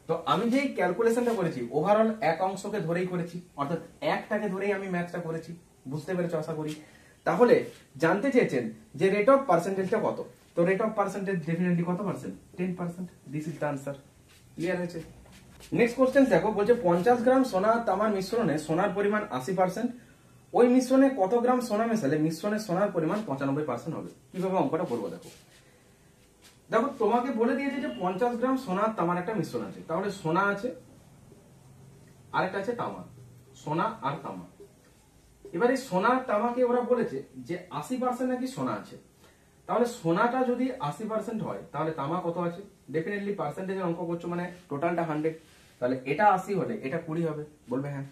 তো আমি যেই ক্যালকুলেশনটা করেছি ওভারঅল এক অংশকে ধরেই করেছি, অর্থাৎ একটাকে ধরেই আমি ম্যাথটা করেছি। বুঝতে পেরেছো আশা করি। তাহলে জানতে চেয়েছেন যে রেট অফ পার্সেন্টেজটা কত, তো রেট অফ পার্সেন্টেজ ডেফিনেটলি কত percent, 10%। This is the answer. Clear হয়েছে? নেক্সট কোশ্চেন দেখো, বলছে 50 গ্রাম সোনা তামার মিশ্রণে সোনার পরিমাণ 80%, ওই মিশ্রণে কত গ্রাম সোনা মেশালে মিশ্রণে সোনার পরিমাণ 95% হবে। কিভাবে অঙ্কটা করবো দেখো। দেখো তোমাকে বলে দিয়েছে যে 50 গ্রাম সোনা তামার একটা মিশ্রণ আছে, তাহলে সোনা আছে আরেকটা আছে তামা, সোনা আর তামা। এবারে সোনা তামাকে ওরা বলেছে যে 80% নাকি সোনা আছে, তাহলে সোনাটা যদি 80% হয় তাহলে তামা কত আছে, ডেফিনেটলি পার্সেন্টেজের অঙ্ক করছো মানে টোটালটা 100, তাহলে এটা 80 হলে এটা 20 হবে, বলবে হ্যাঁ।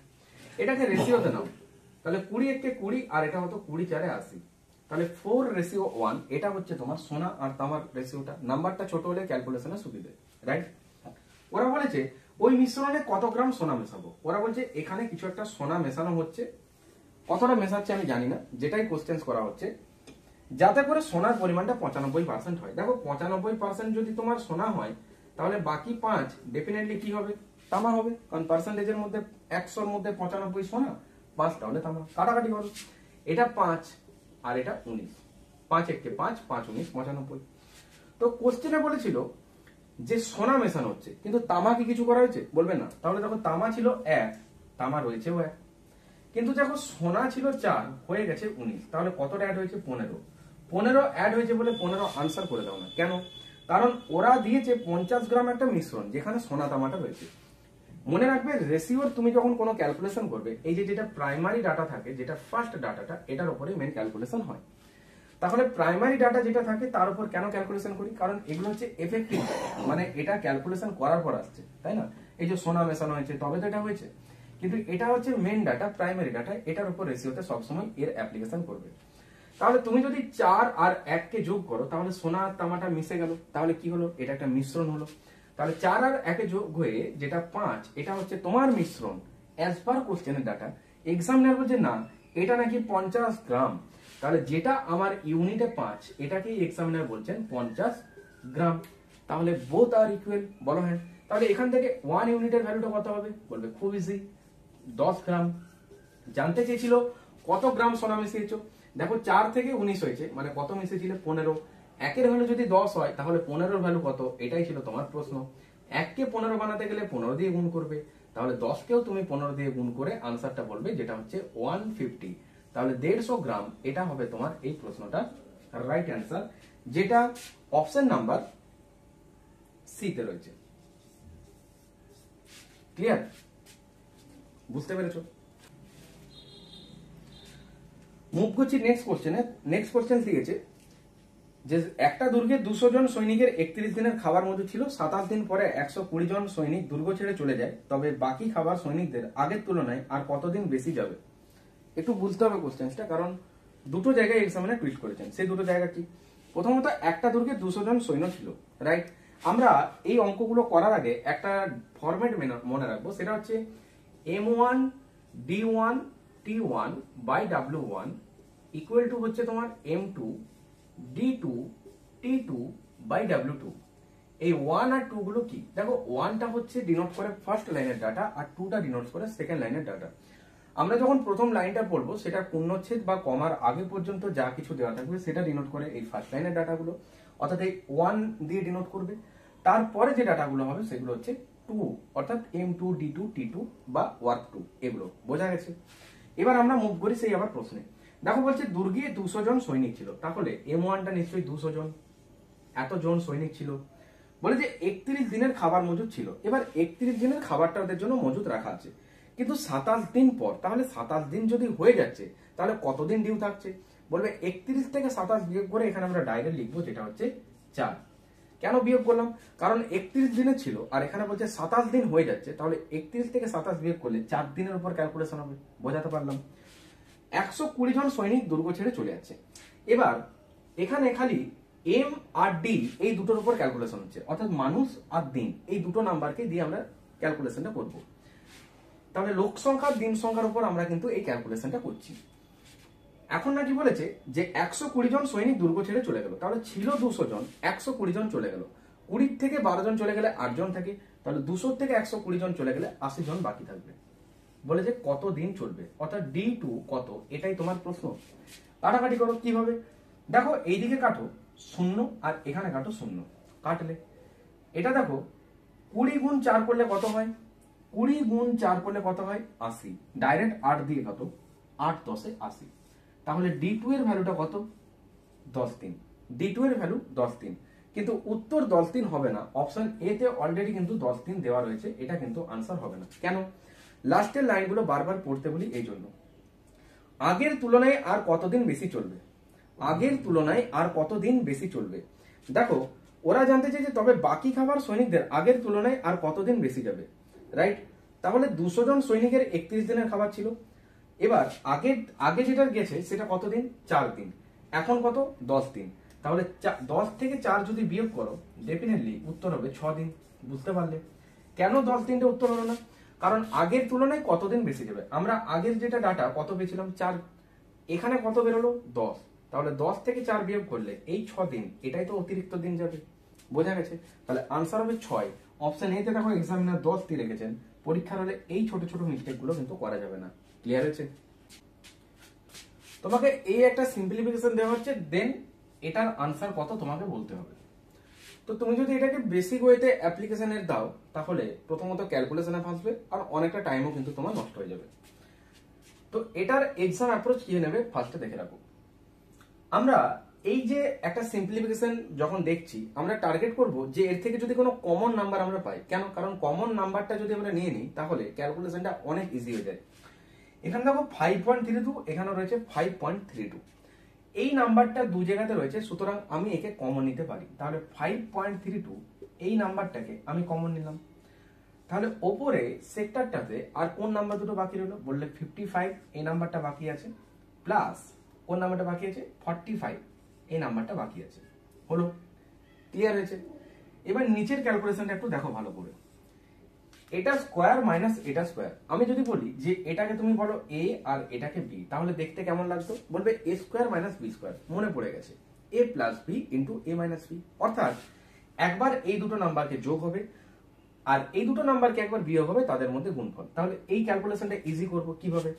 এটাকে রেশিওতে নাও, তাহলে 20 একে 20 আর এটা হতো 20 4 80, তাহলে 4:1। এটা হচ্ছে তোমার সোনা আর তামার রেশিওটা। নাম্বারটা ছোট হলে ক্যালকুলেশনে সুবিধে, রাইট? ওরা বলেছে ওই মিশ্রণে কত গ্রাম সোনা মেশাবো। ওরা বলছে এখানে কিছু একটা সোনা মেশানো হচ্ছে, কতটা মেশাচ্ছে আমি জানি না, যেটাই কোশ্চেন করা হচ্ছে যাতে করে সোনার পরিমাণটা 95% হয়। দেখো 95% যদি তোমার সোনা হয় তাহলে বাকি 5 ডেফিনেটলি কি হবে, তামা হবে, কারণ পার্সেন্টেজের মধ্যে 100-র মধ্যে 95 সোনা, 5 তাহলে তামা। কাটাকাটি করো, এটা 5 আর এটা 19, 5 1 5, 5 19 95। তো কোশ্চেনে বলেছিল যে সোনা মেশানো হচ্ছে কিন্তু তামা কি কিছু করা হয়েছে, বলবে না। তাহলে দেখো তামা ছিল 1, তামা রয়েছেও 1, কিন্তু দেখো সোনা ছিল 4, হয়ে গেছে 19, তাহলে কতটা অ্যাড হয়েছে 15। 15 অ্যাড হয়েছে বলে 15 আনসার করে দাও না। কেন? কারণ ওরা দিয়েছে 50 গ্রাম একটা মিশ্রণ যেখানে সোনা তামাটা রয়েছে। মনে রাখবে রেশিওর তুমি যখন কোনো ক্যালকুলেশন করবে, এই যে যেটা প্রাইমারি ডাটা থাকে, যেটা ফার্স্ট ডাটাটা, এটার উপরে মেন ক্যালকুলেশন হয়। তাহলে প্রাইমারি ডাটা যেটা থাকে তার উপর কেন ক্যালকুলেশন করি, কারণ এগুলো হচ্ছে এফেক্টিভ, মানে এটা ক্যালকুলেশন করার পর আসছে, তাই না? এই যে সোনা মেশানো হয়েছে তবে তো এটা হয়েছে, কিন্তু এটা হচ্ছে মেন ডাটা, প্রাইমারি ডাটা, এটার উপর রেশিওতে সবসময় এর অ্যাপ্লিকেশন করবে। তাহলে তুমি যদি 4 আর 1 কে যোগ করো তাহলে সোনা আর তামাটা মিশে গেল, তাহলে কি হলো, এটা একটা মিশ্রণ হলো। তাহলে 4 আর 1 এ যোগ হয়ে যেটা 5, এটা হচ্ছে তোমার মিশ্রণ অ্যাজ পার কোশ্চেনের ডাটা। এক্সামিনার বলছে না এটা নাকি 50 গ্রাম, তাহলে যেটা আমার ইউনিটে 5 এটাকেই এক্সামিনার বলছেন 50 গ্রাম। তাহলে বোথ আর ইকুয়াল, বলো হ্যাঁ। তাহলে এখান থেকে 1 ইউনিটের ভ্যালুটা কত হবে, বলবে খুব ইজি, 10 গ্রাম। জানতে চেয়েছিল কত গ্রাম সোনা মিশিয়েছো, দেখো 4 থেকে 19 হয়েছে, মানে কত মিশিয়েছিলে 15। 1 এর ভ্যালু যদি 10 হয় তাহলে 15 এর ভ্যালু কত, এটাই ছিল তোমার প্রশ্ন। 1 কে 15 বানাতে গেলে 15 দিয়ে গুণ করবে, তাহলে 10 কেও তুমি 15 দিয়ে গুণ করে আনসারটা বলবে, যেটা হচ্ছে 150। তাহলে 150 গ্রাম, এটা হবে তোমার এই প্রশ্নটা রাইট অ্যান্সার, যেটা অপশন নাম্বার সি তে রয়েছে। ক্লিয়ার? বুঝতে পেরেছো? মুভ করছি নেক্সট কোশ্চেনে। নেক্সট কোশ্চেন দিয়েছে যে একটা দুর্গে 200 জন সৈনিকের 31 দিনের খাবার মজুদ ছিল, 27 দিন পরে 120 জন সৈনিক দুর্গ ছেড়ে চলে যায়, তবে বাকি খাবার সৈনিকদের আগের তুলনায় আর কতদিন বেশি যাবে। একটু বুঝতে হবে কোশ্চেনটা, কারণ দুটো জায়গায় এক্সামিনার টুইট করেছেন। সেই দুটো জায়গা কি? প্রথমত একটা দুর্গে 200 জন সৈন্য ছিল, রাইট? আমরা এই অঙ্কগুলো করার আগে একটা ফরম্যাট মনে রাখবো, সেটা হচ্ছে M1 D1 T1 by W1 equal to হচ্ছে তোমার M2 D2 T2 by W2। এই 1 আর 2 গুলো কি? দেখো 1টা হচ্ছে ডিনোট করে ফার্স্ট লাইনের ডাটা, আর 2টা ডিনোট করে সেকেন্ড লাইনের ডাটা। আমরা যখন প্রথম লাইনটা পড়বো সেটা পূর্ণচ্ছেদ বা কমার আগে পর্যন্ত যা কিছু দেওয়া থাকবে সেটা ডিনোট করে এই ফার্স্ট লাইনের ডাটাগুলো, অর্থাৎ এই 1 দিয়ে ডিনোট করবে। তারপরে যে ডাটাগুলো হবে সেগুলো হচ্ছে 2, অর্থাৎ M2 D2 T2 বা ওয়ার্ক 2, এগুলো বোঝা গেছে। এবার আমরা মুভ করি সেই আবার প্রশ্নে। দেখো বলছে দুর্গে 200 জন সৈনিক ছিল, তাহলে M1টা নিশ্চয়ই 200 জন, এত জন সৈনিক ছিল। বলে যে 31 দিনের খাবার মজুদ ছিল। এবার 31 দিনের খাবারটা ওদের জন্য মজুদ রাখা আছে, কিন্তু 27 দিন পর, তাহলে 27 দিন যদি হয়ে যাচ্ছে তাহলে কতদিন ডিউ থাকছে। বলবে 31 থেকে 27 বিয়োগ করে এখানে আমরা ডাইরেক্ট লিখবো, যেটা হচ্ছে 4। কেন বিয়োগ করলাম? কারণ 31 দিনে ছিল আর এখানে বলছে 27 দিন হয়ে যাচ্ছে, তাহলে 31 থেকে 27 বিয়োগ করলে 4 দিনের উপর ক্যালকুলেশন হবে। বোঝাতে পারলাম? 120 জন সৈনিক দুর্গ ছেড়ে চলে যাচ্ছে। এবার এখানে খালি এম আর ডি এই দুটোর উপর ক্যালকুলেশন হচ্ছে, অর্থাৎ মানুষ আর দিন এই দুটো নাম্বারকে দিয়ে আমরা ক্যালকুলেশনটা করব। তাহলে লোক সংখ্যা দিন সংখ্যার উপর আমরা কিন্তু এই ক্যালকুলেশনটা করছি। এখন নাকি বলেছে যে 120 জন সৈনিক দুর্গ ছেড়ে চলে গেল, তাহলে ছিল 200 জন, 120 জন চলে গেল, 20 থেকে 12 জন চলে গেলে 8 জন থাকে, তাহলে 200 থেকে 120 জন চলে গেলে 80 জন বাকি থাকবে। বলে যে কত দিন চলবে, অর্থাৎ D2 কত, এটাই তোমার প্রশ্ন। কাটাকাটি করো কিভাবে? দেখো এইদিকে কাটো 0 আর এখানে কাটো 0, কাটলে এটা দেখো 20 গুণ 4 করলে কত হয়, 20 গুণ 4 করলে কত হয় 80, ডাইরেক্ট 8 দিয়ে কাটো, 8 10 80। তাহলে D2 এর ভ্যালুটা কত, 10 দিন। D2 এর ভ্যালু 10 দিন, কিন্তু উত্তর 10 দিন হবে না। অপশন এ তে অলরেডি কিন্তু 10 দিন দেওয়া রয়েছে, এটা কিন্তু আনসার হবে না। কেন? লাস্টের লাইনগুলো বারবার পড়তে বলি এই জন্য। আগের তুলনায় আর কতদিন বেশি চলবে, আগের তুলনায় আর কতদিন বেশি চলবে। দেখো ওরা জানতে চাইছে তবে বাকি খাবার সৈনিকদের আগের তুলনায় আর কতদিন বেশি যাবে, রাইট? তাহলে 200 জন সৈনিকের 31 দিনের খাবার ছিল। এবার আগে আগে যেটা গেছে সেটা কতদিন, 4 দিন, এখন কত 10 দিন। তাহলে 10 থেকে 4 যদি বিয়োগ করো ডেফিনেটলি উত্তর হবে 6 দিন। বুঝতে পারলে? কেন 10 দিনটা উত্তর হলো না? কারণ আগের তুলনায় কতদিন বেশি যাবে। আমরা আগের যেটা ডাটা কত পেয়েছিলাম 4, এখানে কত বেরোলো 10, তাহলে 10 থেকে 4 বিয়োগ করলে এই 6 দিন, এটাই তো অতিরিক্ত দিন যাবে। বোঝা গেছে? তাহলে আনসার হবে 6। অপশন এ তে দেখো এক্সামিনার 10 দিয়ে রেখেছেন, পরীক্ষার হলে এই ছোট ছোট মিস্টেক গুলো কিন্তু করা যাবে না। ক্লিয়ার হয়েছে? তোমাকে এই একটা সিম্পলিফিকেশন দেওয়া হচ্ছে, দেন এটার আনসার কত তোমাকে বলতে হবে। তো তুমি যদি এটাকে বেসিক ওয়েতে অ্যাপ্লিকেশনের দাও, তাহলে প্রথমত ক্যালকুলেশনে ফাঁসবে আর অনেকটা টাইমও কিন্তু তোমার নষ্ট হয়ে যাবে। তো এটার এক্সাম অ্যাপ্রোচ কি নেবে ফার্স্টে দেখে রাখো। আমরা এই যে একটা সিম্পলিফিকেশন যখন দেখছি, আমরা টার্গেট করব যে এর থেকে যদি কোনো কমন নাম্বার আমরা পাই। কেন? কারণ কমন নাম্বারটা যদি আমরা নিয়ে নিই তাহলে ক্যালকুলেশনটা অনেক ইজি হয়ে যায়। এখানে দেখো 5.32, এখানে রয়েছে 5.32, এই নাম্বারটা দু জায়গাতে রয়েছে, সুতরাং আমি একে কমন নিতে পারি। তাহলে 5.32 এই নাম্বারটাকে আমি কমন নিলাম। তাহলে ওপরে সেক্টরটাতে আর কোন নাম্বার দুটো বাকি রইলো বললে 55 এই নাম্বারটা বাকি আছে, প্লাস কোন নাম্বারটা বাকি আছে 45 এই নাম্বারটা বাকি আছে। হলো? ক্লিয়ার হয়েছে? এবার নিচের ক্যালকুলেশনটা একটু দেখো ভালো করে। এটা স্কোয়ার মাইনাস এটা স্কোয়ার, আমি যদি বলি যে এটাকে তুমি বলো এ আর এটাকে বি, তাহলে দেখতে কেমন লাগতো? বলবে এ স্কোয়ার মাইনাস বি স্কোয়ার। মনে পড়ে গেছে, এ plus B into A minus B, অর্থাৎ একবার এই দুটো নাম্বারকে যোগ হবে আর এই দুটো নাম্বারকে একবার বিয়োগ হবে, তাদের মধ্যে গুণফল। তাহলে এই ক্যালকুলেশনটা ইজি করব কিভাবে?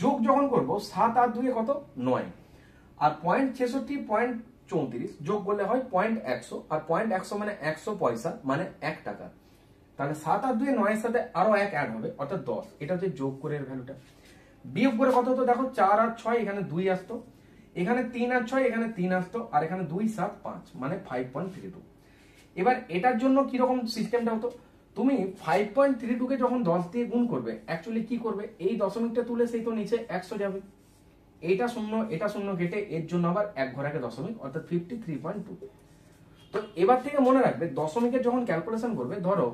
যোগ যখন করব 7 আর 2 কত 9, আর 0.66 0.34 যোগ করলে হয় 0.100, আর 0.100 মানে 100 পয়সা মানে 1 টাকা। তাহলে 7 আর 2 9 এর সাথে আরো 1 অ্যাড হবে, অর্থাৎ 10। এটা হচ্ছে যোগ করে এর ভ্যালুটা। বিয়োগ করে কত হতো দেখো, 4 আর 6 এখানে 2 আসতো, এখানে 3 আর 6 এখানে 3 আসতো, আর এখানে 2 7 5 মানে 5.32। এবার এটার জন্য কি রকম সিস্টেমটা হতো? তুমি 5.32 কে যখন 10 দিয়ে গুণ করবে, অ্যাকচুয়ালি কি করবে, এই দশমিকটা তুলে সেই তো নিচে 100 যাবে, এটা শূন্য কেটে এর জন্য আবার এক ঘর আগে দশমিক, অর্থাৎ 53.2। তো এবার থেকে মনে রাখবে দশমিকের যখন ক্যালকুলেশন করবে, ধরো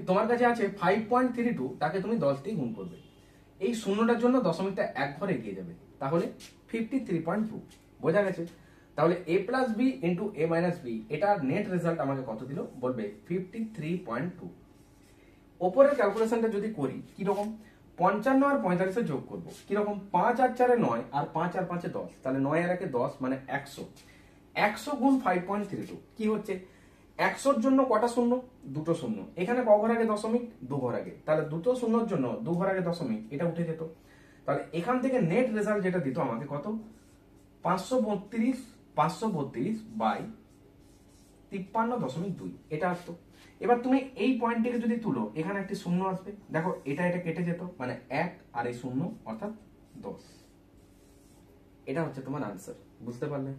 তোমার কাছে আছে 5.32, তাকে তুমি 10 দিয়ে গুণ করবে, এই শূন্যটার জন্য দশমিকটা এক ঘরে এগিয়ে যাবে, তাহলে 53.2। বোঝা গেছে? তাহলে a plus B into A minus B, এটার নেট রেজাল্ট আমাকে কত দিল বলবে 53.2। ওপরের ক্যালকুলেশনটা যদি করি কিরকম, 55 আর 45 যোগ করবো কিরকম, 5 আর 4 9, আর 5 আর 5 10, তাহলে 9 আর 1 10 মানে 100। 100 গুণ 5.32 কি হচ্ছে, 100 এর জন্য কটা শূন্য? দুটো শূন্য। এখানে ক ঘর আগে দশমিক? দু ঘর আগে। তাহলে দুটো শূন্যর জন্য দু ঘর আগে দশমিক, এটা উঠে যেত। তাহলে এখান থেকে নেট রেজাল্ট যেটা দিত আমাকে কত, 532 বাই 53.2 এটা আসতো। এবার তুমি এই পয়েন্টটিকে যদি তুলো, এখানে একটি শূন্য আসবে, দেখো এটা কেটে যেত, মানে 1 আর এই শূন্য অর্থাৎ 10। এটা হচ্ছে তোমার আনসার। বুঝতে পারলে?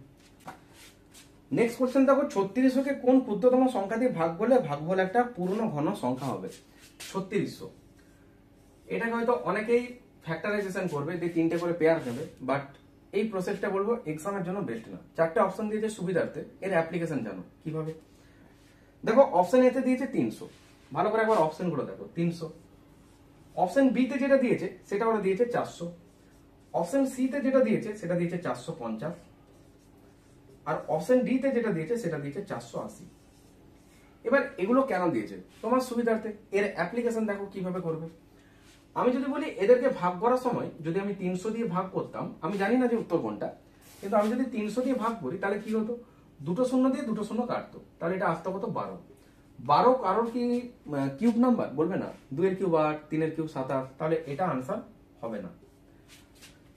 নেক্সট কোশ্চেন দেখো, 3600 কোন ক্ষুদ্রতম সংখ্যা দিয়ে ভাগ করলে ভাগফল একটা পূর্ণ ঘন সংখ্যা হবে? 3600 এটাকে হয়তো অনেকেই ফ্যাক্টরাইজেশন করবে, যে তিনটে করে পেয়ার নেবে, বাট এই প্রসেসটা বলবো এক্সামের জন্য বেস্ট না। চারটে অপশন দিয়েছে সুবিধার্থে, এর অ্যাপ্লিকেশন জানো কিভাবে। দেখো অপশন এতে দিয়েছে 300, ভালো করে একবার অপশন গুলো দেখো, 300। অপশন বি তে যেটা দিয়েছে সেটা ওরা দিয়েছে 400, অপশন সি তে যেটা দিয়েছে সেটা দিয়েছে 450, আর অপশন ডি তে যেটা দিয়েছে সেটা দিয়েছে 480। এবার এগুলো কেন দিয়েছে? তোমার সুবিধার্থে। এর অ্যাপ্লিকেশন দেখো কিভাবে করবে। আমি যদি বলি এদেরকে ভাগ করার সময় যদি আমি 300 দিয়ে ভাগ করতাম, আমি জানি না যে উত্তর কোনটা, কিন্তু আমি যদি 300 দিয়ে ভাগ করি তাহলে কি হতো, দুটো শূন্য দিয়ে দুটো শূন্য কাটতো, তাহলে এটা আসতো কত 12। 12 কারোর কি কিউব নাম্বার? বলবে না। 2 এর কিউব 8, 3 এর কিউব 27, তাহলে এটা আনসার হবে না।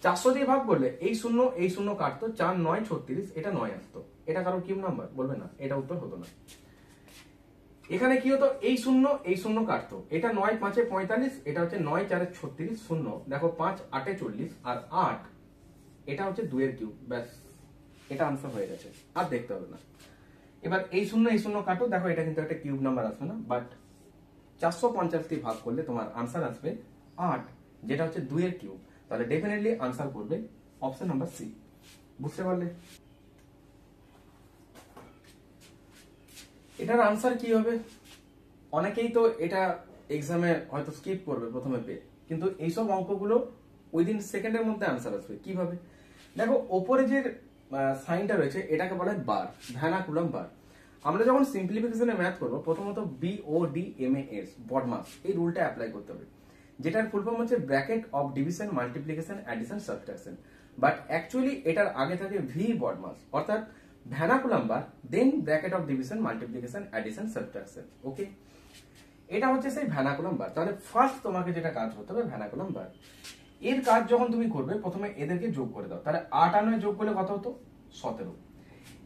400 দিয়ে ভাগ করলে এই শূন্য কাটতো, 4 9 36, এটা 9 আসতো, এটা কারোর কিউব নাম্বার? বলবে না, এটা উত্তর হতো না। এখানে কি হতো, এই শূন্য কাটতো, এটা 9 5 45, এটা হচ্ছে 9 4 36 শূন্য, দেখো 5 8 40, আর 8 এটা হচ্ছে 2 এর কিউব, ব্যাস এটা আনসার হয়ে গেছে, আর দেখতে হবে না। এবার এই শূন্য কাটো, দেখো এটা কিন্তু একটা কিউব নাম্বার আসবে না, বাট 450 দিয়ে ভাগ করলে তোমার আনসার আসবে 8, যেটা হচ্ছে 2 এর কিউব। তাহলে ডেফিনেটলি আনসার করবে অপশন নাম্বার সি। বুঝতে পারলে? এটার আনসার কি হবে? অনেকেই তো এটা এক্সামে হয়তো স্কিপ করবে প্রথমে পেয়ে, কিন্তু এইসব অঙ্কগুলো উইদিন সেকেন্ডের মধ্যে আনসার আসবে। কিভাবে? দেখো ওপরে যে সাইনটা রয়েছে এটাকে বলা হয় বার, ভ্যানাকুলাম বার, আমরা যখন সিম্পলিফিকেশনে ম্যাথ করবো প্রথমত BODMAS বডমাস এই রুলটা অ্যাপ্লাই করতে হবে, যেটার ফুল ফর্ম হচ্ছে bracket of division multiplication addition subtraction, but actually এটার আগে থাকে ভি বডমাস, অর্থাৎ vinculum bar then bracket of division multiplication addition subtraction. Okay, এটা হচ্ছে সেই ভ্যানাকুলাম বার। তাহলে ফার্স্ট তোমাকে যেটা কাজ করতে হবে ভ্যানাকুলাম বার, এর কাজ যখন তুমি করবে প্রথমে এদেরকে যোগ করে দাও। তাহলে 8 আর 9 যোগ করলে কত হতো? 17।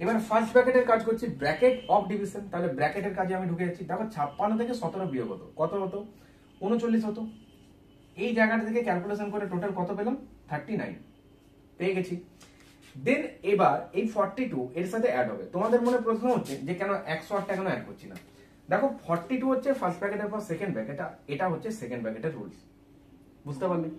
এবার ফার্স্ট ব্র্যাকেটের কাজ করছি ব্র্যাকেট অফ ডিভিশন, তাহলে ব্র্যাকেটের কাজে আমি ঢুকে যাচ্ছি। দেখো 56 থেকে 17 বিয়োগ হতো, কত হতো? 39 হতো। এই জায়গাটা থেকে ক্যালকুলেশন করে টোটাল কত পেলাম? 39 পেয়ে গেছি। দেন এবার এই 42 এর সাথে অ্যাড হবে। তোমাদের মনে প্রশ্ন হচ্ছে যে কেন 108টা কেন অ্যাড করছি না? দেখো 42 হচ্ছে ফার্স্ট ব্র্যাকেটের পর সেকেন্ড ব্র্যাকেট, এটা হচ্ছে সেকেন্ড ব্র্যাকেটের রুলস, বুঝতে পারলে?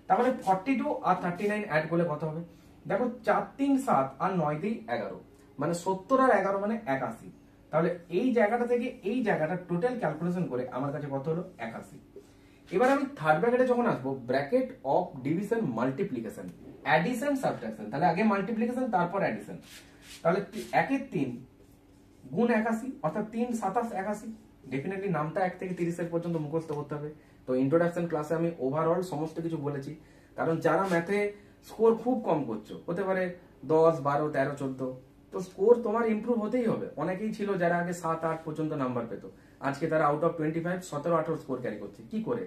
তাহলে 42 আর 39 অ্যাড করলে কত হবে? দেখো 4 3 7 আর 9 3 11, মানে 70 আর 11 মানে 81। তাহলে এই জায়গাটা থেকে এই জায়গাটা টোটাল ক্যালকুলেশন করে আমার কাছে কত হলো? 81। এবার আমি থার্ড ব্র্যাকেটে যখন আসবো bracket of division multiplication addition subtraction, তাহলে আগে মাল্টিপ্লিকেশন তারপর অ্যাডিশন। তাহলে 1 এর 3 গুণ 81, অর্থাৎ 3 27 81। ডেফিনেটলি নামটা 1 থেকে 30 এর পর্যন্ত মুখস্থ করতে হবে। তো ইন্ট্রোডাকশন ক্লাসে আমি ওভারঅল সমস্ত কিছু বলেছি, কারণ যারা ম্যাথে স্কোর খুব কম করছো, হতে পারে 10 12 13 14, তো স্কোর তোমার ইমপ্রুভ হতেই হবে। অনেকেই ছিল যারা আগে 7 8 পর্যন্ত নাম্বার পেত, আজকে তারা আউট অফ 25 17 18 স্কোর ক্যারি করছে। কি করে?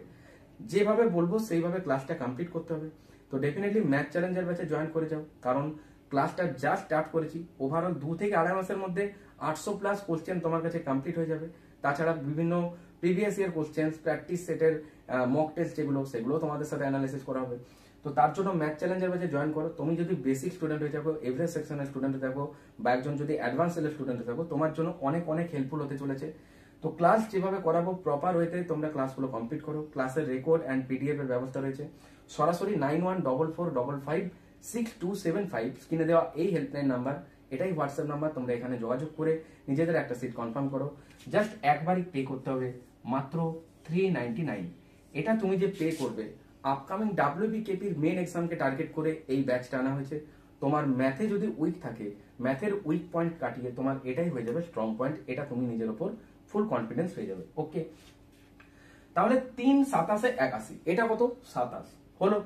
যেভাবে বলবো সেইভাবে ক্লাসটা কমপ্লিট করতে হবে। তো ডেফিনেটলি ম্যাথ চ্যালেঞ্জের ব্যাচে জয়েন করে যাও, কারণ ক্লাসটা জাস্ট স্টার্ট করেছি। ওভারঅল 2 থেকে 2.5 মাসের মধ্যে 800 প্লাস কোশ্চেন তোমার কাছে কমপ্লিট হয়ে যাবে। তাছাড়া বিভিন্ন প্রিভিয়াস ইয়ার কোশ্চেন, প্র্যাকটিস সেটের মক টেস্ট সেগুলো তোমাদের সাথে অ্যানালাইসিস করা হবে। তো তার জন্য ম্যাথ চ্যালেঞ্জের ব্যাচে জয়েন করো। তুমি যদি বেসিক স্টুডেন্ট হয়ে থাকো, এভারেজ সেকশনের স্টুডেন্ট থাকো, বা একজন যদি অ্যাডভান্স লেভেল স্টুডেন্ট থাকো, তোমার জন্য অনেক অনেক হেল্পফুল হতে চলেছে। তো ক্লাস যেভাবে করাবো প্রপার ওয়েতে তোমরা ক্লাসগুলো কমপ্লিট করো। ক্লাসের রেকর্ড অ্যান্ড পিডিএফ এর ব্যবস্থা রয়েছে। সরাসরি 9144556275 স্ক্রিনে দেওয়া এই হেল্পলাইন নাম্বার, এটাই হোয়াটসঅ্যাপ নাম্বার। তোমরা এখানে যোগাযোগ করে নিজেদের একটা সিট কনফার্ম করো। জাস্ট একবারই পে করতে হবে, মাত্র 399। এটা তুমি যে পে করবে, আপকামিং WBKPর মেন এক্সামকে টার্গেট করে এই ব্যাচটা আনা হয়েছে। তোমার ম্যাথে যদি উইক থাকে, ম্যাথের উইক পয়েন্ট কাটিয়ে তোমার এটাই হয়ে যাবে স্ট্রং পয়েন্ট। এটা তুমি নিজের উপর ফুল কনফিডেন্স হয়ে যাবে। ওকে, তাহলে 3 27 81, এটা কত? 27 হলো।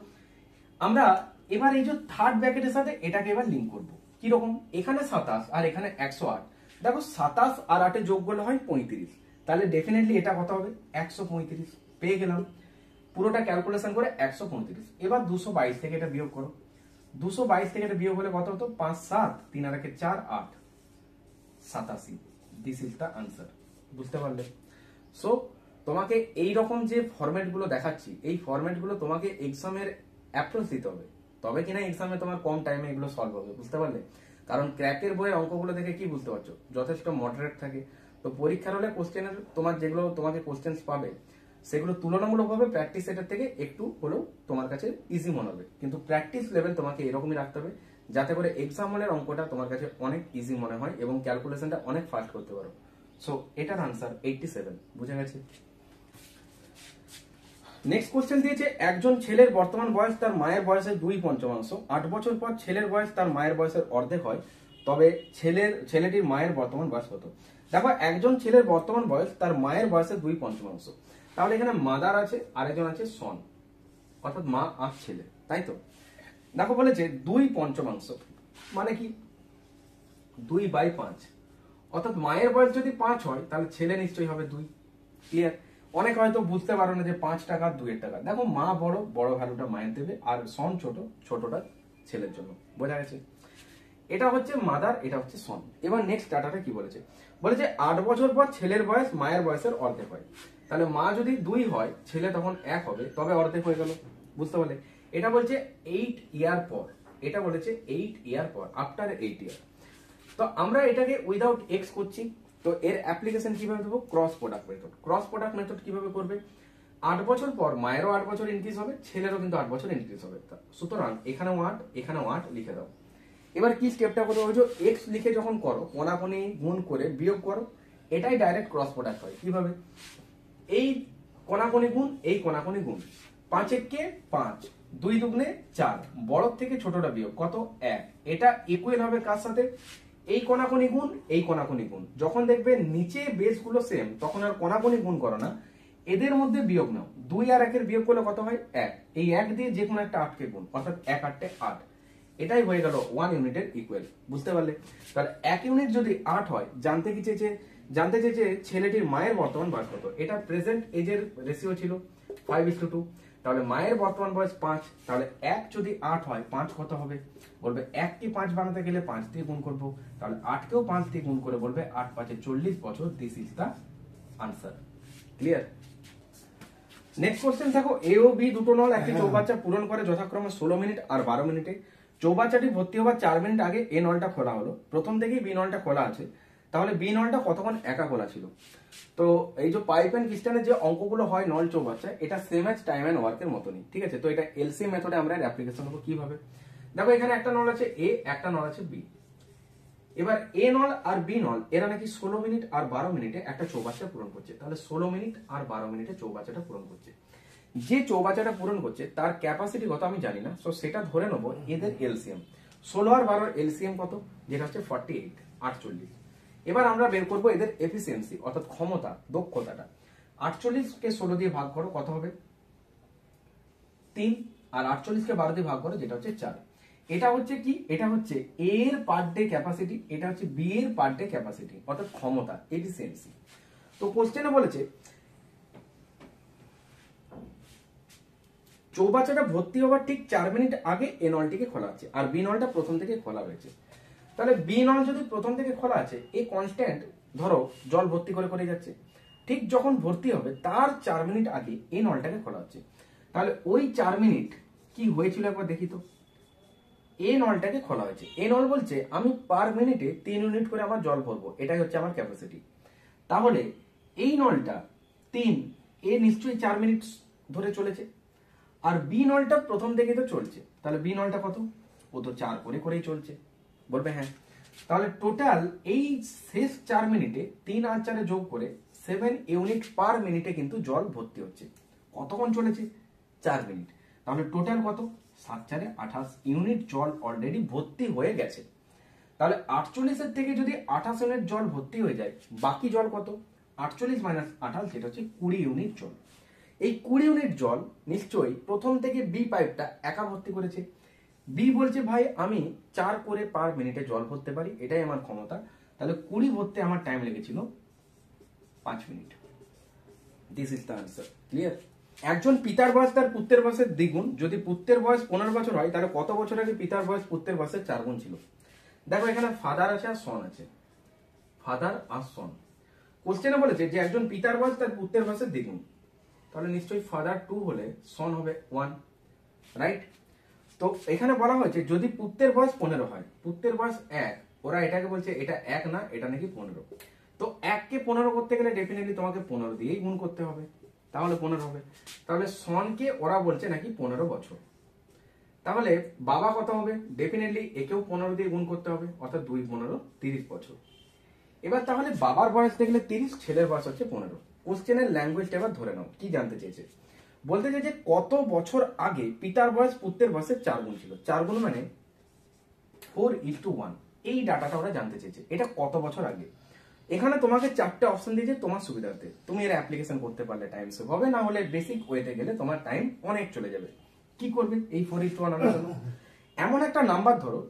আমরা এবার এই যে থার্ড ব্র্যাকেটের সাথে এটাকে এবার লিংক করব। কি রকম? এখানে 27 আর এখানে 108। দেখো 27 আর 8 যোগ করলে হয় 35, তাহলে ডেফিনেটলি এটা কত হবে? 135 পেয়ে গেলাম। পুরোটা ক্যালকুলেশন করে 135। এবার 222 থেকে এটা বিয়োগ করো। 222 থেকে এটা বিয়োগ হলে কত হতো? 5 7 3 আর 1 4 8 87। দিস ইজ দ্য আনসার, বুঝতে পারলে? সো তোমাকে এই রকম যে ফরম্যাট গুলো দেখাচ্ছি, এই ফরম্যাট গুলো তোমাকে এক্সামের অ্যাপ্রোচ দিতে হবে, তবে কিনা এক্সামে তোমার কম টাইমে এগুলো সলভ হবে, বুঝতে পারলে? কারণ ক্র্যাকের বইয়ের অঙ্কগুলো দেখে কি বুঝতে পারছো? যথেষ্ট মডারেট থাকে। তো পরীক্ষার হলে কোশ্চেনের তোমার যেগুলো তোমাকে কোশ্চেন্স পাবে সেগুলো তুলনামূলকভাবে প্র্যাকটিস সেটের থেকে একটু হলেও তোমার কাছে ইজি মনে হবে, কিন্তু প্র্যাকটিস লেভেল তোমাকে এরকমই রাখতে হবে যাতে করে এক্সাম হলের অঙ্কটা তোমার কাছে অনেক ইজি মনে হয় এবং ক্যালকুলেশনটা অনেক ফাস্ট করতে পারো। সো এটার আনসার 87, বুঝে গেছে? নেক্সট কোশ্চেন দিয়েছে, একজন ছেলের বর্তমান বয়স তার মায়ের বয়সের 2/5, 8 বছর পর ছেলের বয়স তার মায়ের বয়সের অর্ধেক হয়, তবে ছেলেটির মায়ের বর্তমান বয়স কত? দেখো একজন ছেলের বর্তমান বয়স তার মায়ের বয়সের 2/5, তাহলে এখানে মাদার আছে, আরেকজন আছে সন, অর্থাৎ মা আর ছেলে, তাই তো? দেখো বলেছে 2/5 মানে কি? 2/5, অর্থাৎ মায়ের বয়স যদি 5 হয় তাহলে ছেলে নিশ্চয়ই হবে 2। ক্লিয়ার? অনেক হয়তো বুঝতে পারো না যে 5 টাকা 2 টাকা। দেখো মা বড় ভ্যালুটা মায়ের দেবে, আর সন ছোটটা ছেলের জন্য, বোঝা গেছে? এটা হচ্ছে মাদার, এটা হচ্ছে সন। এবার নেক্সট ডাটাটা কি বলেছে? বলেছে 8 বছর পর ছেলের বয়স মায়ের বয়সের অর্ধেক হয়। তাহলে মা যদি 2 হয়, ছেলে তখন 1 হবে, তবে অর্ধেক হয়ে গেল, বুঝতে পারলে? এটা বলছে 8 ইয়ার পর, এটা বলেছে 8 ইয়ার পর, আফটার 8 ইয়ার। তো আমরা এটাকে উইদাউট এক্স করছি, তো এর অ্যাপ্লিকেশন কিভাবে দেবো? Cross product method. Cross product method কিভাবে করবে? 8 বছর পর মায়েরও 8 বছর ইনক্রিজ হবে, ছেলেরও কিন্তু 8 বছর ইনক্রিজ হবে। সুতরাং এখানেও 8 এখানেও 8 লিখে দাও। এবার কি স্টেপটা করতে হবে? এক্স লিখে যখন করো, কোনাকুনি গুণ করে বিয়োগ করো, এটাই ডাইরেক্ট ক্রস প্রোডাক্ট হয়। কিভাবে? এই কোনাকুনি গুণ, এই কোনাকুনি গুণ, 5 একে 5, 2 দুগুণে 4, বড় থেকে ছোটটা বিয়োগ, কত? 1। এটা ইকুয়াল হবে কার সাথে? এই কোনাকুনি গুণ, এই কোনাকুনি গুণ। যখন দেখবে নিচে বেসগুলো সেম, তখন আর কোনাকুনি গুণ করো না, এদের মধ্যে বিয়োগ নাও। 2 আর 1 এর বিয়োগ করলে কত হয়? 1। এই 1 দিয়ে যে কোনো একটা 8 কে গুণ, অর্থাৎ 1 8 8। এটাই হয়ে গেল 1 ইউনিটের ইকুয়াল। বুঝতে পারলে? তাহলে 1 ইউনিট যদি 8 হয়, জানতে চেয়েছে ছেলেটির মায়ের বর্তমান বয়স কত। এটা প্রেজেন্ট এজের রেশিও ছিল 5:2। তাহলে মায়ের বর্তমান বয়স 5, তাহলে 1 যদি 8 হয়, 5 কত হবে? বলবে 1 কে 5 বানাতে গেলে 5 দিয়ে গুণ করব। তাহলে 8 কেও 5 দিয়ে গুণ করে বলবে 8 5 40 বছর। This is the answer. Clear? Next question দেখো, এ ও বি দুটো নল একটি চৌবাচ্চা পূরণ করে যথাক্রমে 16 মিনিট আর 12 মিনিটে। চৌবাচ্চাটি ভর্তি হবার 4 মিনিট আগে এ নলটা খোলা হলো। প্রথম থেকেই বি নলটা খোলা আছে, তাহলে বি নলটা কতক্ষণ একা খোলা ছিল? তো এই যে পাইপ এন্ড পিস্টনের যে অঙ্কগুলো হয় নল চৌবাচ্চা, এটা সেম অ্যাজ টাইম এন্ড ওয়ার্কের মতনই। ঠিক আছে? তো এটা এলসিএম মেথডে আমরা অ্যাপ্লিকেশন করব কিভাবে? দেখো এখানে একটা নল আছে এ, একটা নল আছে বি। এবার এ নল আর বি নল এরা নাকি 16 মিনিট আর 12 মিনিটে একটা চৌবাচ্চা পূরণ করছে। তাহলে 16 মিনিট আর 12 মিনিটে চৌবাচ্চাটা পূরণ করছে। যে চৌবাচ্চাটা পূরণ করছে তার ক্যাপাসিটি কত আমি জানি না, সো সেটা ধরে নেবো এদের এলসিএম। 16 আর 12 এলসিএম কত? যেটা হচ্ছে 48, 48। এবার আমরা বের করবো এদের এফিসিয়েন্সি, অর্থাৎ ক্ষমতা, দক্ষতাটা। 48 কে 16 দিয়ে ভাগ করো, কত হবে? 3। আর 48 কে 12 দিয়ে ভাগ করো, যেটা হচ্ছে 4। এটা হচ্ছে কি? এটা হচ্ছে এর পার ডে ক্যাপাসিটি, এটা হচ্ছে বি এর পার ডে ক্যাপাসিটি, অর্থাৎ ক্ষমতা, এফিসিয়েন্সি। তো কোশ্চেনে বলেছে চৌবাচ্চাটা ভর্তি হওয়ার ঠিক 4 মিনিট আগে এ নলটিকে খোলা আছে, আর বি নলটা প্রথম থেকে খোলা হয়েছে। তাহলে বি নল যদি প্রথম থেকে খোলা আছে, এই কনস্ট্যান্ট ধরো জল ভর্তি করে করে যাচ্ছে, ঠিক যখন ভর্তি হবে তার 4 মিনিট আগে এই নলটাকে খোলা হচ্ছে। তাহলে ওই 4 মিনিট কি হয়েছিল একবার দেখি তো। এই নলটাকে খোলা হয়েছে, এই নল বলছে আমি পার মিনিটে 3 ইউনিট করে আমার জল ভরবো, এটাই হচ্ছে আমার ক্যাপাসিটি। তাহলে এই নলটা 3, এ নিশ্চয়ই 4 মিনিট ধরে চলেছে। আর বি নলটা প্রথম থেকে তো চলছে, তাহলে বি নলটা কত? ও তো 4 করে করেই চলছে। বলবে হ্যাঁ। তাহলে টোটাল এই শেষ 4 মিনিটে 3 আর 4 যোগ করে 7 ইউনিট পার মিনিটে কিন্তু জল ভর্তি হচ্ছে। কতক্ষণ চলেছে? 4 মিনিট। তাহলে টোটাল কত? 7 4 28 ইউনিট জল অলরেডি ভর্তি হয়ে গেছে। তাহলে 48 এর থেকে যদি 28 ইউনিট জল ভর্তি হয়ে যায়, বাকি জল কত? 48 মাইনাস 28, যেটা হচ্ছে 20 ইউনিট জল। এই 20 ইউনিট জল নিশ্চয়ই প্রথম থেকে বি পাইপটা একা ভর্তি করেছে। বি বলছে ভাই আমি 4 করে পার মিনিটে জল ভরতে পারি, এটাই আমার ক্ষমতা। তাহলে 20 ভরতে আমার টাইম লেগেছিল 5 minute. This is the answer. Clear? একজন পিতার বয়স তার পুত্রের বয়সের দ্বিগুণ। যদি পুত্রের বয়স 15 বছর হয়, তাহলে কত বছর আগে পিতার বয়স পুত্রের বয়সের 4 গুণ ছিল? দেখো এখানে ফাদার আছে আর সন আছে, ফাদার আর সন। কোশ্চেনে বলেছে যে একজন পিতার বয়স তার পুত্রের বয়সের দ্বিগুণ, তাহলে নিশ্চয়ই ফাদার 2 হলে সন হবে 1, রাইট? তো এখানে বলা হয়েছে যদি পুত্রের বয়স 15 হয়, পুত্রের বয়স 1, ওরা এটাকে বলছে এটা 1 না, এটা নাকি 15। তো 1 কে 15 করতে গেলে ডেফিনেটলি তোমাকে 15 দিয়েই গুণ করতে হবে, তাহলে 15 হবে। তাহলে সনকে ওরা বলছে নাকি 15 বছর। তাহলে বাবা কত হবে? ডেফিনেটলি একেও 15 দিয়ে গুণ করতে হবে, অর্থাৎ 2 15 30 বছর। এবার তাহলে বাবার বয়স দেখলে 30, ছেলের বয়স হচ্ছে 15। কোশ্চেনের ল্যাঙ্গুয়েজটা এবার ধরে নাও, কি জানতে চেয়েছে? বলতে চাইছে কত বছর আগে পিতার বয়স পুত্রের বয়সের 4 গুণ ছিল। 4 গুণ মানে 4:1। এই ডাটাটা ওরা জানতে চেয়েছে, এটা কত বছর আগে। এখানে তোমাকে 4টে অপশন দিয়েছে তোমার সুবিধার্থে, তুমি এর অ্যাপ্লিকেশন করতে পারলে টাইম সেভ হবে, না হলে বেসিক ওয়েতে গেলে তোমার টাইম অনেক চলে যাবে। কি করবে? এই 4:1 আনার জন্য এমন একটা নাম্বার ধরো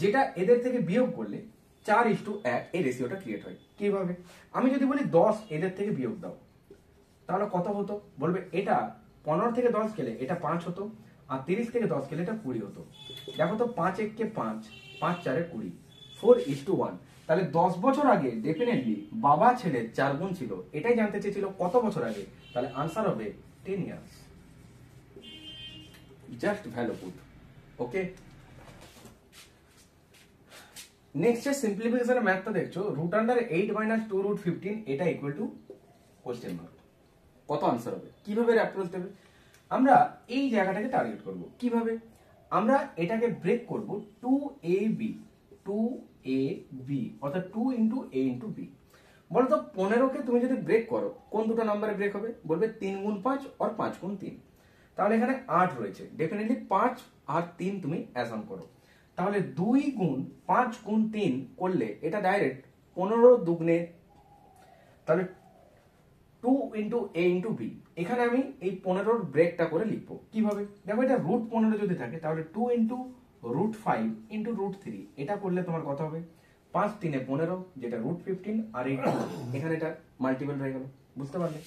যেটা এদের থেকে বিয়োগ করলে 4:1 এই রেশিওটা ক্রিয়েট হয়। কিভাবে? আমি যদি বলি 10 এদের থেকে বিয়োগ দাও, তাহলে কত হতো? বলবে এটা 15 থেকে 10 গেলে এটা 5 হতো, আর 30 থেকে 10 গেলে এটা 20 হতো। দেখো তো 5 1 কে 5, 5 4 20, 4:1। তাহলে 10 বছর আগে ডেফিনেটলি বাবা ছেলের 4 গুণ ছিল, এটাই জানতে চেয়েছিল কত বছর আগে। তাহলে আনসার হবে 10 years. Just value put. Okay, next সিম্পলিফিকেশনের ম্যাথটা দেখছো, √8 - 2√15 এটা ইকুয়াল টু কোশ্চেন মার্ক। কত আনসার হবে? কিভাবে অ্যাপ্রোচ দেবে? আমরা এই জায়গাটাকে টার্গেট করব। কিভাবে? আমরা এটাকে ব্রেক করব 2ab, 2ab অর্থাৎ 2 × a × b। বলো তো 15কে তুমি যদি ব্রেক করো, কোন দুটো নাম্বারে ব্রেক হবে? বলবে 3 × 5 আর 5 × 3। তাহলে এখানে 8 রয়েছে, ডেফিনেটলি 5 আর 3 তুমি অ্যাসাম করো। তাহলে 2 গুণ 5 গুণ 3 করলে এটা ডাইরেক্ট 15 দুগুণে, তাহলে 2 ইন্টু এ ইন্টু বি। এখানে আমি এই 15 ব্রেকটা করে লিখবো কিভাবে, দেখো এটা রুট 15 যদি থাকে তাহলে 2 ইন্টু রুট 5 ইন্টু রুট 3, এটা করলে তোমার কত হবে 5 3 15, যেটা রুট 15, আর এই এখানে এটা মাল্টিপল হয়ে গেল, বুঝতে পারলে?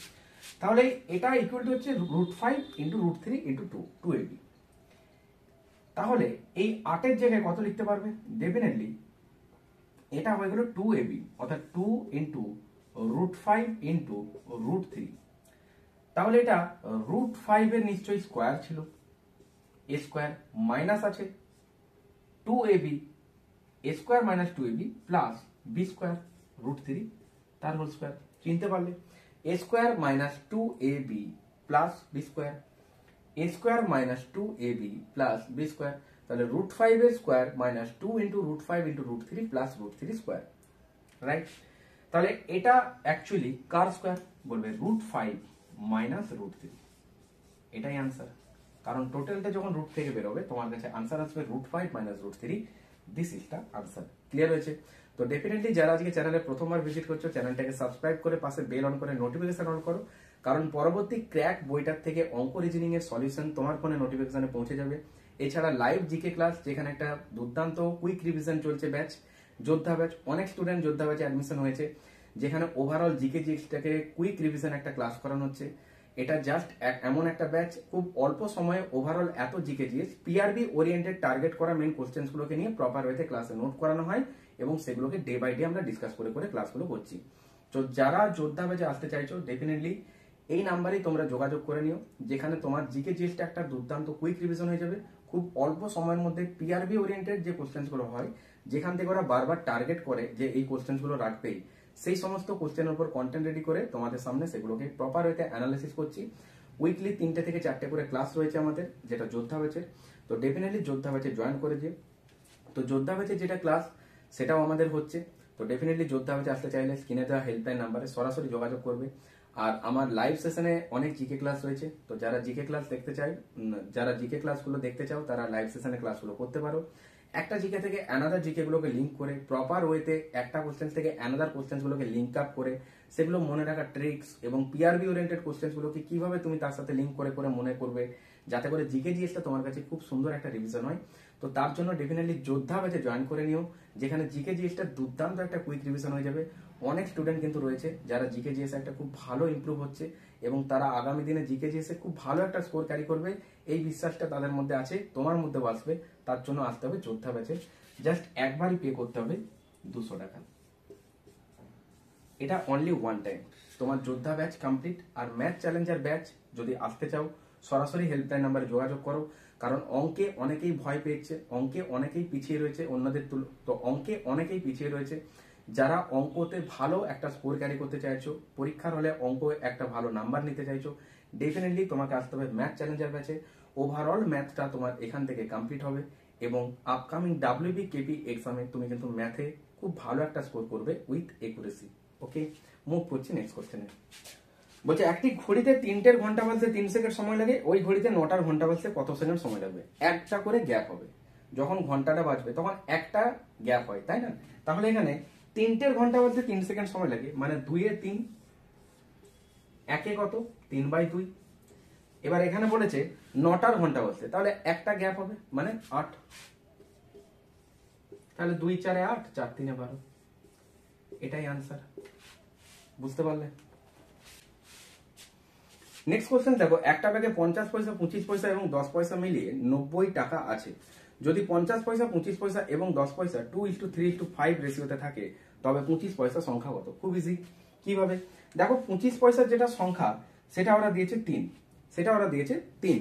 তাহলে এটা ইকুয়াল টু হচ্ছে root 5 into root 3 into 2 ab। তাহলে এই 8 এর জায়গায় কত লিখতে পারবে, ডেফিনেটলি এটা হয়ে গেল 2ab, অর্থাৎ 2 ইন্টু রুট 5 ইন্টু রুট 3। তাহলে এটা রুট 5 এর নিশ্চয়ই স্কোয়ার ছিল, এ স্কোয়ার মাইনাস আছে 2ab, a square minus 2ab plus b square root 3 তার হোল স্কোয়ার। চিনতে পারলে? A square minus 2ab plus b square, a square minus 2ab plus b square. তাহলে রুট 5 এর square minus 2 into root 5 into root 3 plus root 3 square, right? তাহলে এটা অ্যাকচুয়ালি কার স্কোয়ার, বলবে রুট 5 মাইনাস রুট 3, এটাই আনসার। কারণ টোটালটা যখন রুট থেকে বেরোবে তোমার কাছে আনসার আসবে root 5 minus root 3, this is the answer. Clear হয়েছে? তো ডেফিনেটলি যারা আজকে চ্যানেলে প্রথমবার ভিজিট করছো, চ্যানেলটাকে সাবস্ক্রাইব করে পাশে বেল অন করে নোটিফিকেশন অন করো, কারণ পরবর্তী ক্র্যাক বইটার থেকে অঙ্ক রিজনিং এর সলিউশন তোমার ফোনে নোটিফিকেশনে পৌঁছে যাবে। এছাড়া লাইভ জিকে ক্লাস, যেখানে একটা দুর্দান্ত কুইক রিভিশন চলছে ব্যাচ, যোদ্ধা ব্যাচ, অনেক স্টুডেন্ট যোদ্ধা ব্যাচে অ্যাডমিশন হয়েছে, যেখানে ওভারঅল জিকে জিএসটাকে কুইক রিভিশন একটা ক্লাস করানো হচ্ছে। এটা জাস্ট এমন একটা ব্যাচ, খুব অল্প সময়ে ওভারঅল এত GK GS PRB oriented target করা মেইন কোশ্চেন্স গুলোকে নিয়ে প্রপার ওয়েতে ক্লাসে নোট করানো হয়, এবং সেগুলোকে ডে বাই ডে আমরা ডিসকাস করে করে ক্লাসগুলো করছি। তো যারা যোদ্ধা ব্যাচে আসতে চাইছো, ডেফিনেটলি এই নাম্বারেই তোমরা যোগাযোগ করে নিও, যেখানে তোমার জিকে জিএসটা একটা দুর্দান্ত কুইক রিভিশন হয়ে যাবে খুব অল্প সময়ের মধ্যে। পিআরবি ওরিয়েন্টেড যে কোশ্চেন্স গুলো হয়, যেখান থেকে ওরা বারবার টার্গেট করে যে এই কোশ্চেন্স গুলো রাখবেই, সেই সমস্ত কোশ্চেনের উপর কন্টেন্ট রেডি করে তোমাদের সামনে সেগুলোকে প্রপার ওয়েতে অ্যানালাইসিস করছি। উইকলি 3টে থেকে 4টে করে ক্লাস রয়েছে আমাদের, যেটা যোদ্ধা ব্যাচের। তো ডেফিনেটলি যোদ্ধা ব্যাচে জয়েন করে যে, তো যোদ্ধা ব্যাচে যেটা ক্লাস সেটাও আমাদের হচ্ছে। তো ডেফিনেটলি যোদ্ধা ব্যাচে আসতে চাইলে স্ক্রিনে দেওয়া হেল্পলাইন নাম্বারে সরাসরি যোগাযোগ করবে। আর আমার লাইভ সেশনে অনেক জিকে ক্লাস রয়েছে, তো যারা জিকে ক্লাস দেখতে চাই, যারা জিকে ক্লাসগুলো দেখতে চাও, তারা লাইভ সেশনে ক্লাসগুলো করতে পারো। একটা জিকে থেকে অ্যানাদার জিকে গুলোকে লিঙ্ক করে প্রপার ওয়েতে একটা কোশ্চেন থেকে অ্যানাদার কোশ্চেন গুলোকে লিঙ্ক আপ করে সেগুলো মনে রাখা ট্রিক্স, এবং পিআরবি ওরিয়েন্টেড কোশ্চেন গুলোকে কিভাবে তুমি তার সাথে লিঙ্ক করে করে মনে করবে, যাতে করে জিকে জিএসটা তোমার কাছে খুব সুন্দর একটা রিভিশন হয়। তো তার জন্য ডেফিনেটলি যোদ্ধা ব্যাচে জয়েন করে নিও, যেখানে জিকে জিএসটা দুর্দান্ত একটা কুইক রিভিশন হয়ে যাবে। অনেক স্টুডেন্ট কিন্তু রয়েছে যারা জিকে জিএস একটা খুব ভালো ইমপ্রুভ হচ্ছে, এবং তারা আগামী দিনে জিকে জিএস এ খুব ভালো একটা স্কোর ক্যারি করবে, এই বিশ্বাসটা তাদের মধ্যে আছে, তোমার মধ্যে আসবে। তার জন্য আসতে হবে যোদ্ধা ব্যাচে। জাস্ট একবারই পে করতে হবে 200 টাকা, এটা অনলি ওয়ান টাইম। তোমার যোদ্ধা ব্যাচ কমপ্লিট। আর ম্যাথ চ্যালেঞ্জার ব্যাচ যদি আসতে চাও, সরাসরি হেল্পলাইন নাম্বারে যোগাযোগ করো, কারণ অঙ্কে অনেকেই ভয় পেয়েছে, অঙ্কে অনেকেই পিছিয়ে রয়েছে অন্যদের তো অঙ্কে অনেকেই পিছিয়ে রয়েছে। যারা অঙ্কতে ভালো একটা স্কোর ক্যারি করতে চাইছো, পরীক্ষার হলে অঙ্ক একটা ভালো নাম্বার নিতে চাইছো, ডেফিনেটলি তোমাকে আসতে হবে ম্যাথ চ্যালেঞ্জার ব্যাচে। ওভারঅল ম্যাথটা তোমার এখান থেকে কমপ্লিট হবে, এবং আপকামিং ডাব্লিউবি কেপি এক্সামে তুমি কিন্তু ম্যাথে খুব ভালো একটা স্কোর করবে উইথ একুরেসি। ওকে, মুভ করছি নেক্সট কোশ্চেনে। বলছে একটি ঘড়িতে 3টের ঘন্টা বাজতে 3 সেকেন্ড সময় লাগে, ওই ঘড়িতে 9টার ঘন্টা বাজতে কত সেকেন্ড সময় লাগবে? একটা করে গ্যাপ হবে, যখন ঘন্টাটা বাজবে তখন একটা গ্যাপ হয়, তাই না? তাহলে এখানে 3টের ঘন্টা বাজতে 3 সেকেন্ড সময় লাগে, মানে 2 এ 3, একে কত 3/2। এবার এখানে বলেছে 9টার ঘন্টা বাজতে, তাহলে একটা গ্যাপ হবে, মানে 8। তাহলে 2 4 এ 8, 4 3 এ 12, এটাই আনসার। বুঝতে পারলে? নেক্সট কোশ্চেন দেখো, একটা ব্যাগে 50 পয়সা, 25 পয়সা এবং 10 পয়সা মিলিয়ে 90 টাকা আছে। যদি 50 পয়সা, 25 পয়সা এবং 10 পয়সা 2:3:5 রেশিওতে থাকে, তবে 25 পয়সা সংখ্যা কত? খুব ইজি। কিভাবে দেখো, 25 পয়সার যেটা সংখ্যা সেটা ওরা দিয়েছে 3, সেটা ওরা দিয়েছে 3।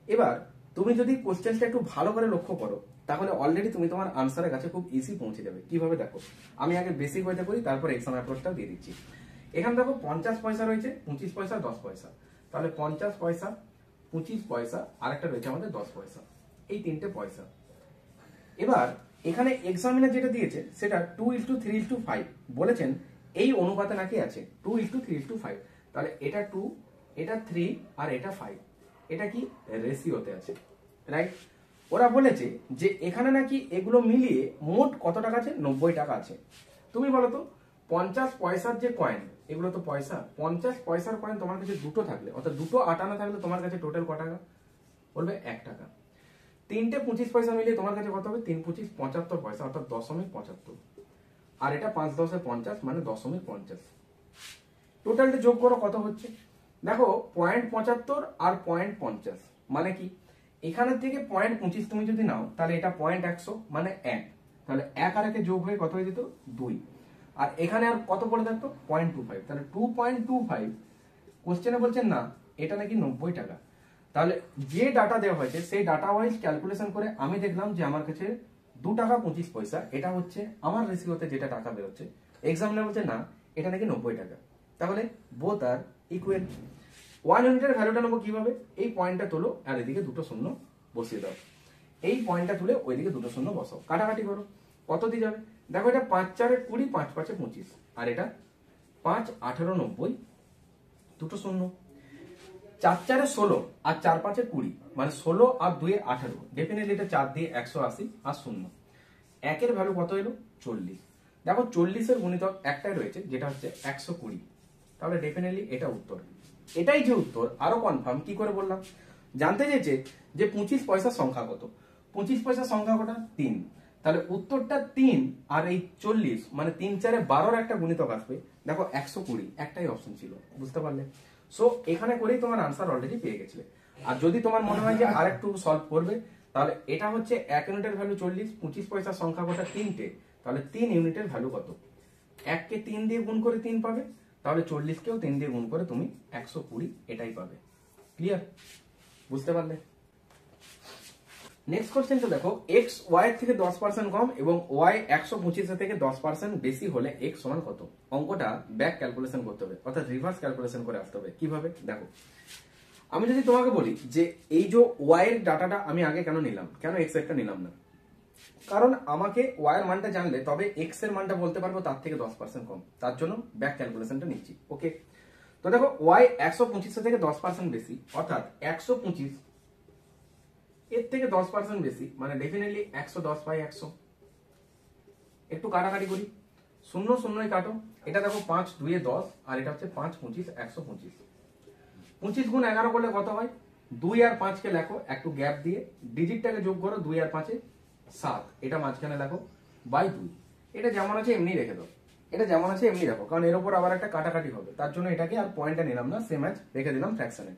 এবার তুমি যদি কোশ্চেনটা একটু ভালো করে লক্ষ্য করো, তাহলে অলরেডি তুমি তোমার আনসারের কাছে খুব ইজি পৌঁছে যাবে। কিভাবে দেখো, আমি আগে বেসিক ওয়েতে করি, তারপর এক্সাম অ্যাপ্রোচটাও দিয়ে দিচ্ছি। এখানে দেখো 50 পয়সা রয়েছে, 25 পয়সা, 10 পয়সা। তাহলে 50 পয়সা, 25 পয়সা, আর একটা রয়েছে আমাদের 10 পয়সা, এই 3টে পয়সা। এবার এখানে এক্সামিনার যেটা দিয়েছে সেটা 2:3:5 বলেছেন, এই অনুপাতে নাকি আছে 2:3:5। তাহলে এটা 2, এটা 3 আর এটা 5, এটা কি রেশিওতে আছে, রাইট? ওরা বলেছে যে এখানে নাকি এগুলো মিলিয়ে মোট কত টাকা আছে, 90 টাকা আছে। তুমি বলো তো 50 পয়সার যে কয়েন, এগুলো তো পয়সা, 50 পয়সার কয়েন তোমার কাছে দুটো থাকলে, অর্থাৎ দুটো আটানা থাকলে তোমার কাছে টোটাল ক টাকা? বলবে 1 টাকা। তিনটে 25 পয়সা মিলিয়ে তোমার কাছে কত হবে? 3 25 75 পয়সা, অর্থাৎ 0.75। আর এটা 5 10 50 মানে 0.50। টোটালটা যোগ করো কত হচ্ছে। দেখো 0.75 আর 0.50 মানে কি, এখানের থেকে 0.25 তুমি যদি নাও তাহলে এটা 100 মানে 1, তাহলে 1 আর 1 যোগ হয়ে কত হয়ে যেত? 2। আর এখানে আর কত পড়ে থাকতো? 0.25, তাহলে 2.25। কোশ্চেনে বলছেন না এটা নাকি 90 টাকা। তাহলে যে ডাটা দেওয়া হয়েছে সেই ডাটা ওয়াইজ ক্যালকুলেশন করে আমি দেখলাম যে আমার কাছে 2 টাকা 25 পয়সা, এটা হচ্ছে আমার রেশিওতে যেটা টাকা বেরোচ্ছে। এক্সামিনার বলছে না এটা নাকি 90 টাকা। তাহলে বোথ আর ইকুয়াল। 1 ইউনিটের ভ্যালুটা নেবো কিভাবে? এই পয়েন্টটা তোলো আর এদিকে দুটো শূন্য বসিয়ে দাও। এই পয়েন্টটা তুলে ওইদিকে দুটো শূন্য বসাও, কাটাকাটি করো, কত দিয়ে যাবে? দেখো এটা 5 4 20, 5 5 25, আর এটা 5 18 90, দুটো শূন্য। 4 4 16 আর 4 5 20, মানে 16 আর 2 18। ডেফিনেটলি এটা 4 দিয়ে 180 আর শূন্য। একের ভ্যালু কত এলো? 40। দেখো 40 এর গুণিতক একটাই রয়েছে যেটা হচ্ছে 120। তাহলে ডেফিনেটলি এটা উত্তর। এটাই যে উত্তর, আরো কনফার্ম কি করে বললাম? জানতে চেয়েছে যে 25 পয়সার সংখ্যা কত। 25 পয়সার সংখ্যা কটা? 3। তাহলে উত্তরটা 3 আর এই 40 মানে 3 4 12 একটা গুণিতক আসবে। দেখো 120 একটাই অপশন ছিল, বুঝতে পারলে? সো এখানে করেই তোমার আনসার অলরেডি পেয়ে গেছিলে। আর যদি তোমার মনে হয় যে আরেকটু সলভ করবে, তাহলে এটা হচ্ছে 1 ইউনিটের ভ্যালু 40, 25 পয়সার সংখ্যা কটা? 3টে। তাহলে 3 ইউনিটের ভ্যালু কত? 1 কে 3 দিয়ে গুণ করে 3 পাবে, তাহলে 40 কেও 3 দিয়ে গুণ করে তুমি 120 এটাই পাবে। ক্লিয়ার? বুঝতে পারলে? নেক্সট কোশ্চেনটা দেখো, x y এর থেকে 10% কম এবং y 125 থেকে 10% বেশি হলে x সমান কত? অঙ্কটা ব্যাক ক্যালকুলেশন করতে হবে, অর্থাৎ রিভার্স ক্যালকুলেশন করে আসতে হবে। কিভাবে? দেখো আমি যদি তোমাকে বলি যে এই যে y এর ডাটাটা আমি আগে কেন নিলাম, কেন x এরটা নিলাম না? কারণ আমাকে y এর মানটা জানলে তবে x এর মানটা বলতে পারবো তার থেকে 10% কম, তার জন্য ব্যাক ক্যালকুলেশনটা নিচ্ছি। ওকে, তো দেখো y 125 থেকে 10% বেশি, অর্থাৎ 125 এর থেকে 10% বেশি, মানে ডেফিনেটলি 110 বাই 100। একটু কাটাকাটি করি, শূন্য শূন্যই কাটো। এটা দেখো 5 2 10, আর এটা হচ্ছে 5 25 125। 25 গুণ 11 করলে কত হয়? 2 আর 5 কে লেখো একটু গ্যাপ দিয়ে, ডিজিটটাকে যোগ করো, 2 আর 5 7, এটা মাঝখানে লেখো বাই 2। এটা যেমন আছে এমনি রেখে দাও, এটা যেমন আছে এমনি রাখো, কারণ এর উপর আবার একটা কাটাকাটি হবে, তার জন্য এটাকে আর পয়েন্টটা নিলাম না, সেম অ্যাজ রেখে দিলাম ফ্র্যাকশনে।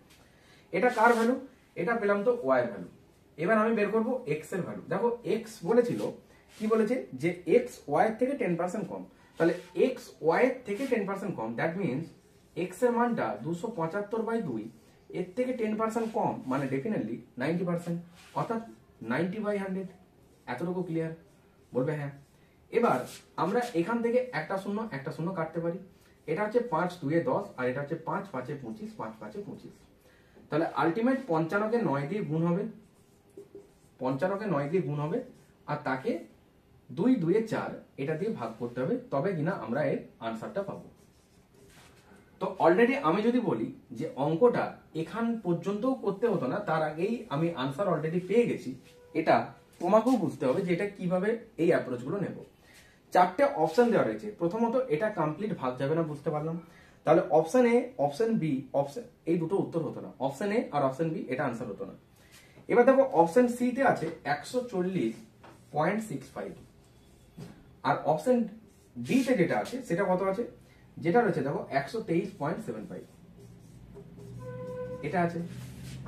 এটা কার ভ্যালু? এটা পেলাম তো y এর ভ্যালু। এবার আমি বের করব x এর ভ্যালু। দেখো x বলেছিল, কি বলেছে যে x y এর থেকে 10% কম। তাহলে x y এর থেকে 10% কম, দ্যাট মিন্স x এর মানটা 275 বাই 2 এর থেকে 10% কম, মানে ডেফিনেটলি 90%, অর্থাৎ 90 বাই 100। এতটুকু ক্লিয়ার? বলবে হ্যাঁ। এবার আমরা এখান থেকে একটা শূন্য কাটতে পারি। এটা হচ্ছে 5 2 10, আর এটা হচ্ছে 5 5 25, 5 5 25। তাহলে আলটিমেট 55 কে 9 দিয়ে গুণ হবে, 55 কে 9 দিয়ে গুণ হবে, আর তাকে 2 2 4 এটা দিয়ে ভাগ করতে হবে, তবে কিনা আমরা এর আনসারটা পাবো। তো অলরেডি আমি যদি বলি যে অঙ্কটা এখান পর্যন্তও করতে হতো না, তার আগেই আমি আনসার অলরেডি পেয়ে গেছি, এটা তোমাকেও বুঝতে হবে যে এটা কিভাবে এই অ্যাপ্রোচ গুলো নেব। 4টে অপশন দেওয়া রয়েছে। প্রথমত এটা কমপ্লিট ভাগ যাবে না, বুঝতে পারলাম। তাহলে option A, option B, option এই দুটো উত্তর হতো না, অপশন এ আর অপশন বি এটা আনসার হতো না। এবার দেখো অপশন সি তে আছে 140.65, আর অপশন ডি তে যেটা আছে সেটা কত আছে? যেটা রয়েছে দেখো 123.75, এটা আছে।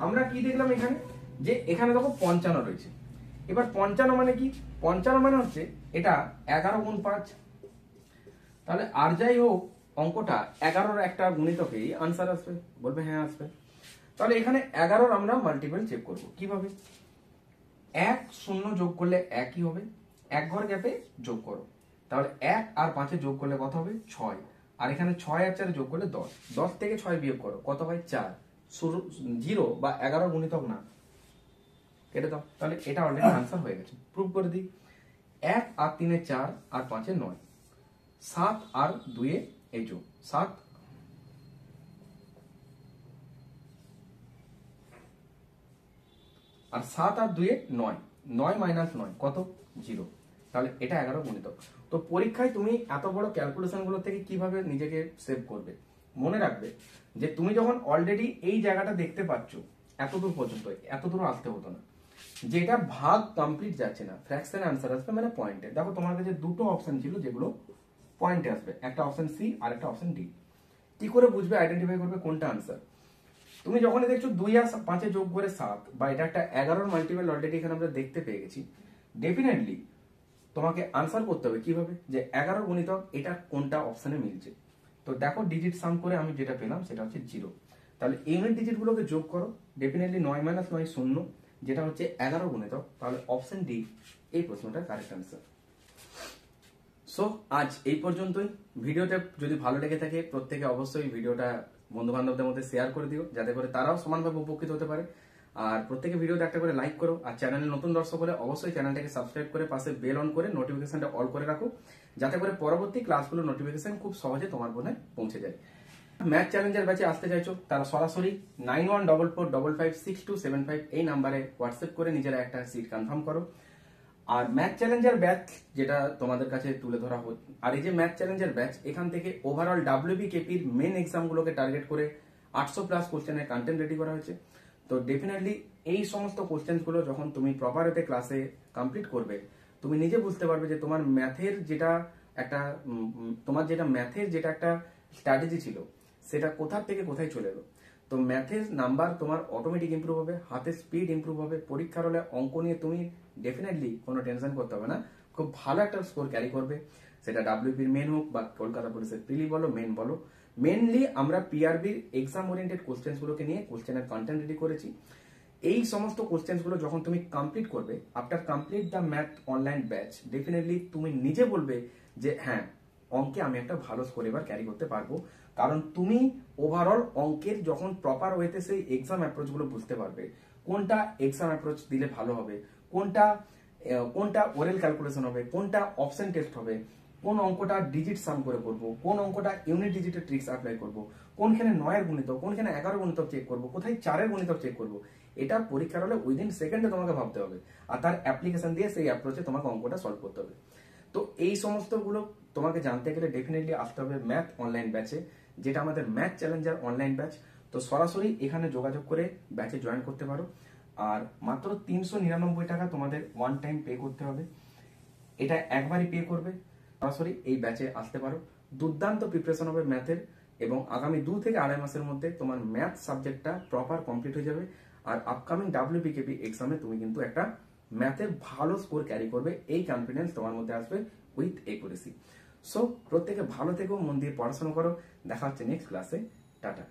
আমরা কি দেখলাম এখানে, যে এখানে দেখো 55 রয়েছে। এবার 55 মানে কি? 55 মানে হচ্ছে এটা 11 গুণ 5। তাহলে আর যাই হোক অঙ্কটা 11-র একটা গুণিতকেই আনসার আসবে। বলবে হ্যাঁ আসবে। তাহলে এখানে 11-র আমরা মাল্টিপল চেক করব। কিভাবে? 1 0 যোগ করলে 1ই হবে, এক ঘর গ্যাপে যোগ করো। তাহলে 1 আর 5 যোগ করলে কত হবে? 6। আর এখানে 6 আর 4 যোগ করলে 10। 10 থেকে 6 বিয়োগ করো, কত হয়? 4। 0 বা 11 গুণিতক না, কেটে দাও। তাহলে এটা অলরেডি আনসার হয়ে গেছে। প্রুভ করে দিই। 1 আর 3 4, আর 5 9, 7 আর 2 এই যোগ 7, আর 7 আর 2 9, 9 মাইনাস 9 কত? 0। তাহলে এটা 11 গুণিতক। তো পরীক্ষায় তুমি এত বড় ক্যালকুলেশন গুলো থেকে কিভাবে নিজেকে সেভ করবে? মনে রাখবে যে তুমি যখন অলরেডি এই জায়গাটা দেখতে পাচ্ছ, এতদূর পর্যন্ত, এতদূর আসতে হতো না, যেটা ভাগ কমপ্লিট যাচ্ছে না, ফ্র্যাকশন আনসার আসবে মানে পয়েন্টে। দেখো তোমার কাছে দুটো অপশন ছিল যেগুলো পয়েন্টে আসবে, একটা অপশন সি আর একটা অপশন ডি। কি করে বুঝবে, আইডেন্টিফাই করবে কোনটা আনসার? তুমি যখনই দেখছো 2 আর 5 যোগ করে 7, বা এটা একটা 11 মাল্টিপল অলরেডি এখানে আমরা দেখতে পেয়ে গেছি, ডেফিনেটলি তোমাকে আনসার করতে হবে কিভাবে, যে 11 গুণিতক এটা কোনটা অপশনে মিলছে। তো দেখো ডিজিট সাম করে আমি যেটা পেলাম সেটা হচ্ছে 0। তাহলে ইউনিট ডিজিট গুলোকে যোগ করো, ডেফিনেটলি 9 মাইনাস 9 0, যেটা হচ্ছে 11 গুণিতক। তাহলে অপশন ডি এই প্রশ্নটার কারেক্ট আনসার। সো আজ এই পর্যন্তই। ভিডিওটা যদি ভালো লেগে থাকে প্রত্যেকে অবশ্যই ভিডিওটা বন্ধু বান্ধবদের মধ্যে শেয়ার করে দিও, যাতে করে তারাও সমানভাবে উপকৃত হতে পারে। আর প্রত্যেকে ভিডিওতে একটা করে লাইক করো, আর চ্যানেলে নতুন দর্শক হলে অবশ্যই চ্যানেলটাকে সাবস্ক্রাইব করে পাশে বেল অন করে নোটিফিকেশনটা অল করে রাখো, যাতে করে পরবর্তী ক্লাসগুলোর নোটিফিকেশন খুব সহজে তোমার ফোনে পৌঁছে যায়। ম্যাথ চ্যালেঞ্জের ব্যাচে আসতে চাইছো তারা সরাসরি 9144556275 এই নাম্বারে হোয়াটসঅ্যাপ করে নিজেরা একটা সিট কনফার্ম করো। আর ম্যাথ চ্যালেঞ্জার ব্যাচ যেটা তোমাদের কাছে তুলে ধরা হচ্ছে, আর এই যে ম্যাথ চ্যালেঞ্জার ব্যাচ, এখান থেকে ওভারঅল WBKPর মেন এক্সামগুলোকে টার্গেট করে 800+ কোশ্চেনের কন্টেন্ট রেডি করা হয়েছে। তো ডেফিনেটলি এই সমস্ত কোশ্চেনগুলো যখন তুমি প্রপার ওয়েতে ক্লাসে কমপ্লিট করবে, তুমি নিজে বুঝতে পারবে যে তোমার ম্যাথের যেটা একটা একটা স্ট্র্যাটেজি ছিল, সেটা কোথা থেকে কোথায় চলে এলো। তো ম্যাথের নাম্বার তোমার অটোমেটিক ইমপ্রুভ হবে, হাতের স্পিড ইমপ্রুভ হবে, পরীক্ষার হলে অঙ্ক নিয়ে তুমি ডেফিনেটলি কোনো টেনশন করতে হবে না, খুব ভালো একটা স্কোর ক্যারি করবে। সেটা WPর মেন হোক বা কলকাতা পুলিশের প্রিলি বলো, মেন বলো। মেনলি আমরা PRBর এক্সাম ওরিয়েন্টেড কোশ্চেন্স গুলোকে নিয়ে কোশ্চেনের কন্টেন্ট রেডি করেছি। এই সমস্ত কোশ্চেন্স গুলো যখন তুমি কমপ্লিট করবে, after complete the math online batch, definitely তুমি নিজে বলবে যে হ্যাঁ, অঙ্কে আমি একটা ভালো স্কোর এবার ক্যারি করতে পারবো। কারণ তুমি ওভারঅল অঙ্কের যখন প্রপার ওয়েতে সেই এক্সাম অ্যাপ্রোচ গুলো বুঝতে পারবে, কোনটা এক্সাম অ্যাপ্রোচ দিলে ভালো হবে, কোনটা ওরেল ক্যালকুলেশন হবে, কোনটা অপশন টেস্ট হবে, কোন অঙ্কটা ডিজিট সাম করে করবো, কোন অঙ্কটা ইউনিট ডিজিটের ট্রিক্স অ্যাপ্লাই করবো, কোনখানে 9-এর গুণিতক, কোনখানে 11 গুণিতক চেক করবো, কোথায় 4-এর গুণিতক চেক করবো, এটা পরীক্ষার হলে উইদিন সেকেন্ডে তোমাকে ভাবতে হবে, আর তার অ্যাপ্লিকেশন দিয়ে সেই অ্যাপ্রোচে তোমাকে অঙ্কটা সলভ করতে হবে। তো এই সমস্ত গুলো তোমাকে জানতে গেলে ডেফিনেটলি আসতে হবে ম্যাথ অনলাইন ব্যাচে, যেটা আমাদের ম্যাথ চ্যালেঞ্জার অনলাইন ব্যাচ। তো সরাসরি এখানে যোগাযোগ করে ব্যাচে জয়েন করতে পারো। আর মাত্র 399 টাকা তোমাদের ওয়ান টাইম পে করতে হবে, এটা একবারই পে করবে। সরাসরি এই ব্যাচে আসতে পারো, দুর্দান্ত প্রিপারেশন হবে ম্যাথের, এবং আগামী 2 থেকে 2.5 মাসের মধ্যে তোমার ম্যাথ সাবজেক্টটা প্রপার কমপ্লিট হয়ে যাবে। আর আপকামিং WBKP এক্সামে তুমি কিন্তু একটা ম্যাথের ভালো স্কোর ক্যারি করবে, এই কনফিডেন্স তোমার মধ্যে আসবে উইথ একুরেসি। সো প্রত্যেকে ভালো থেকো, মন দিয়ে পড়াশোনা করো। দেখা হচ্ছে নেক্সট ক্লাসে। টাটা।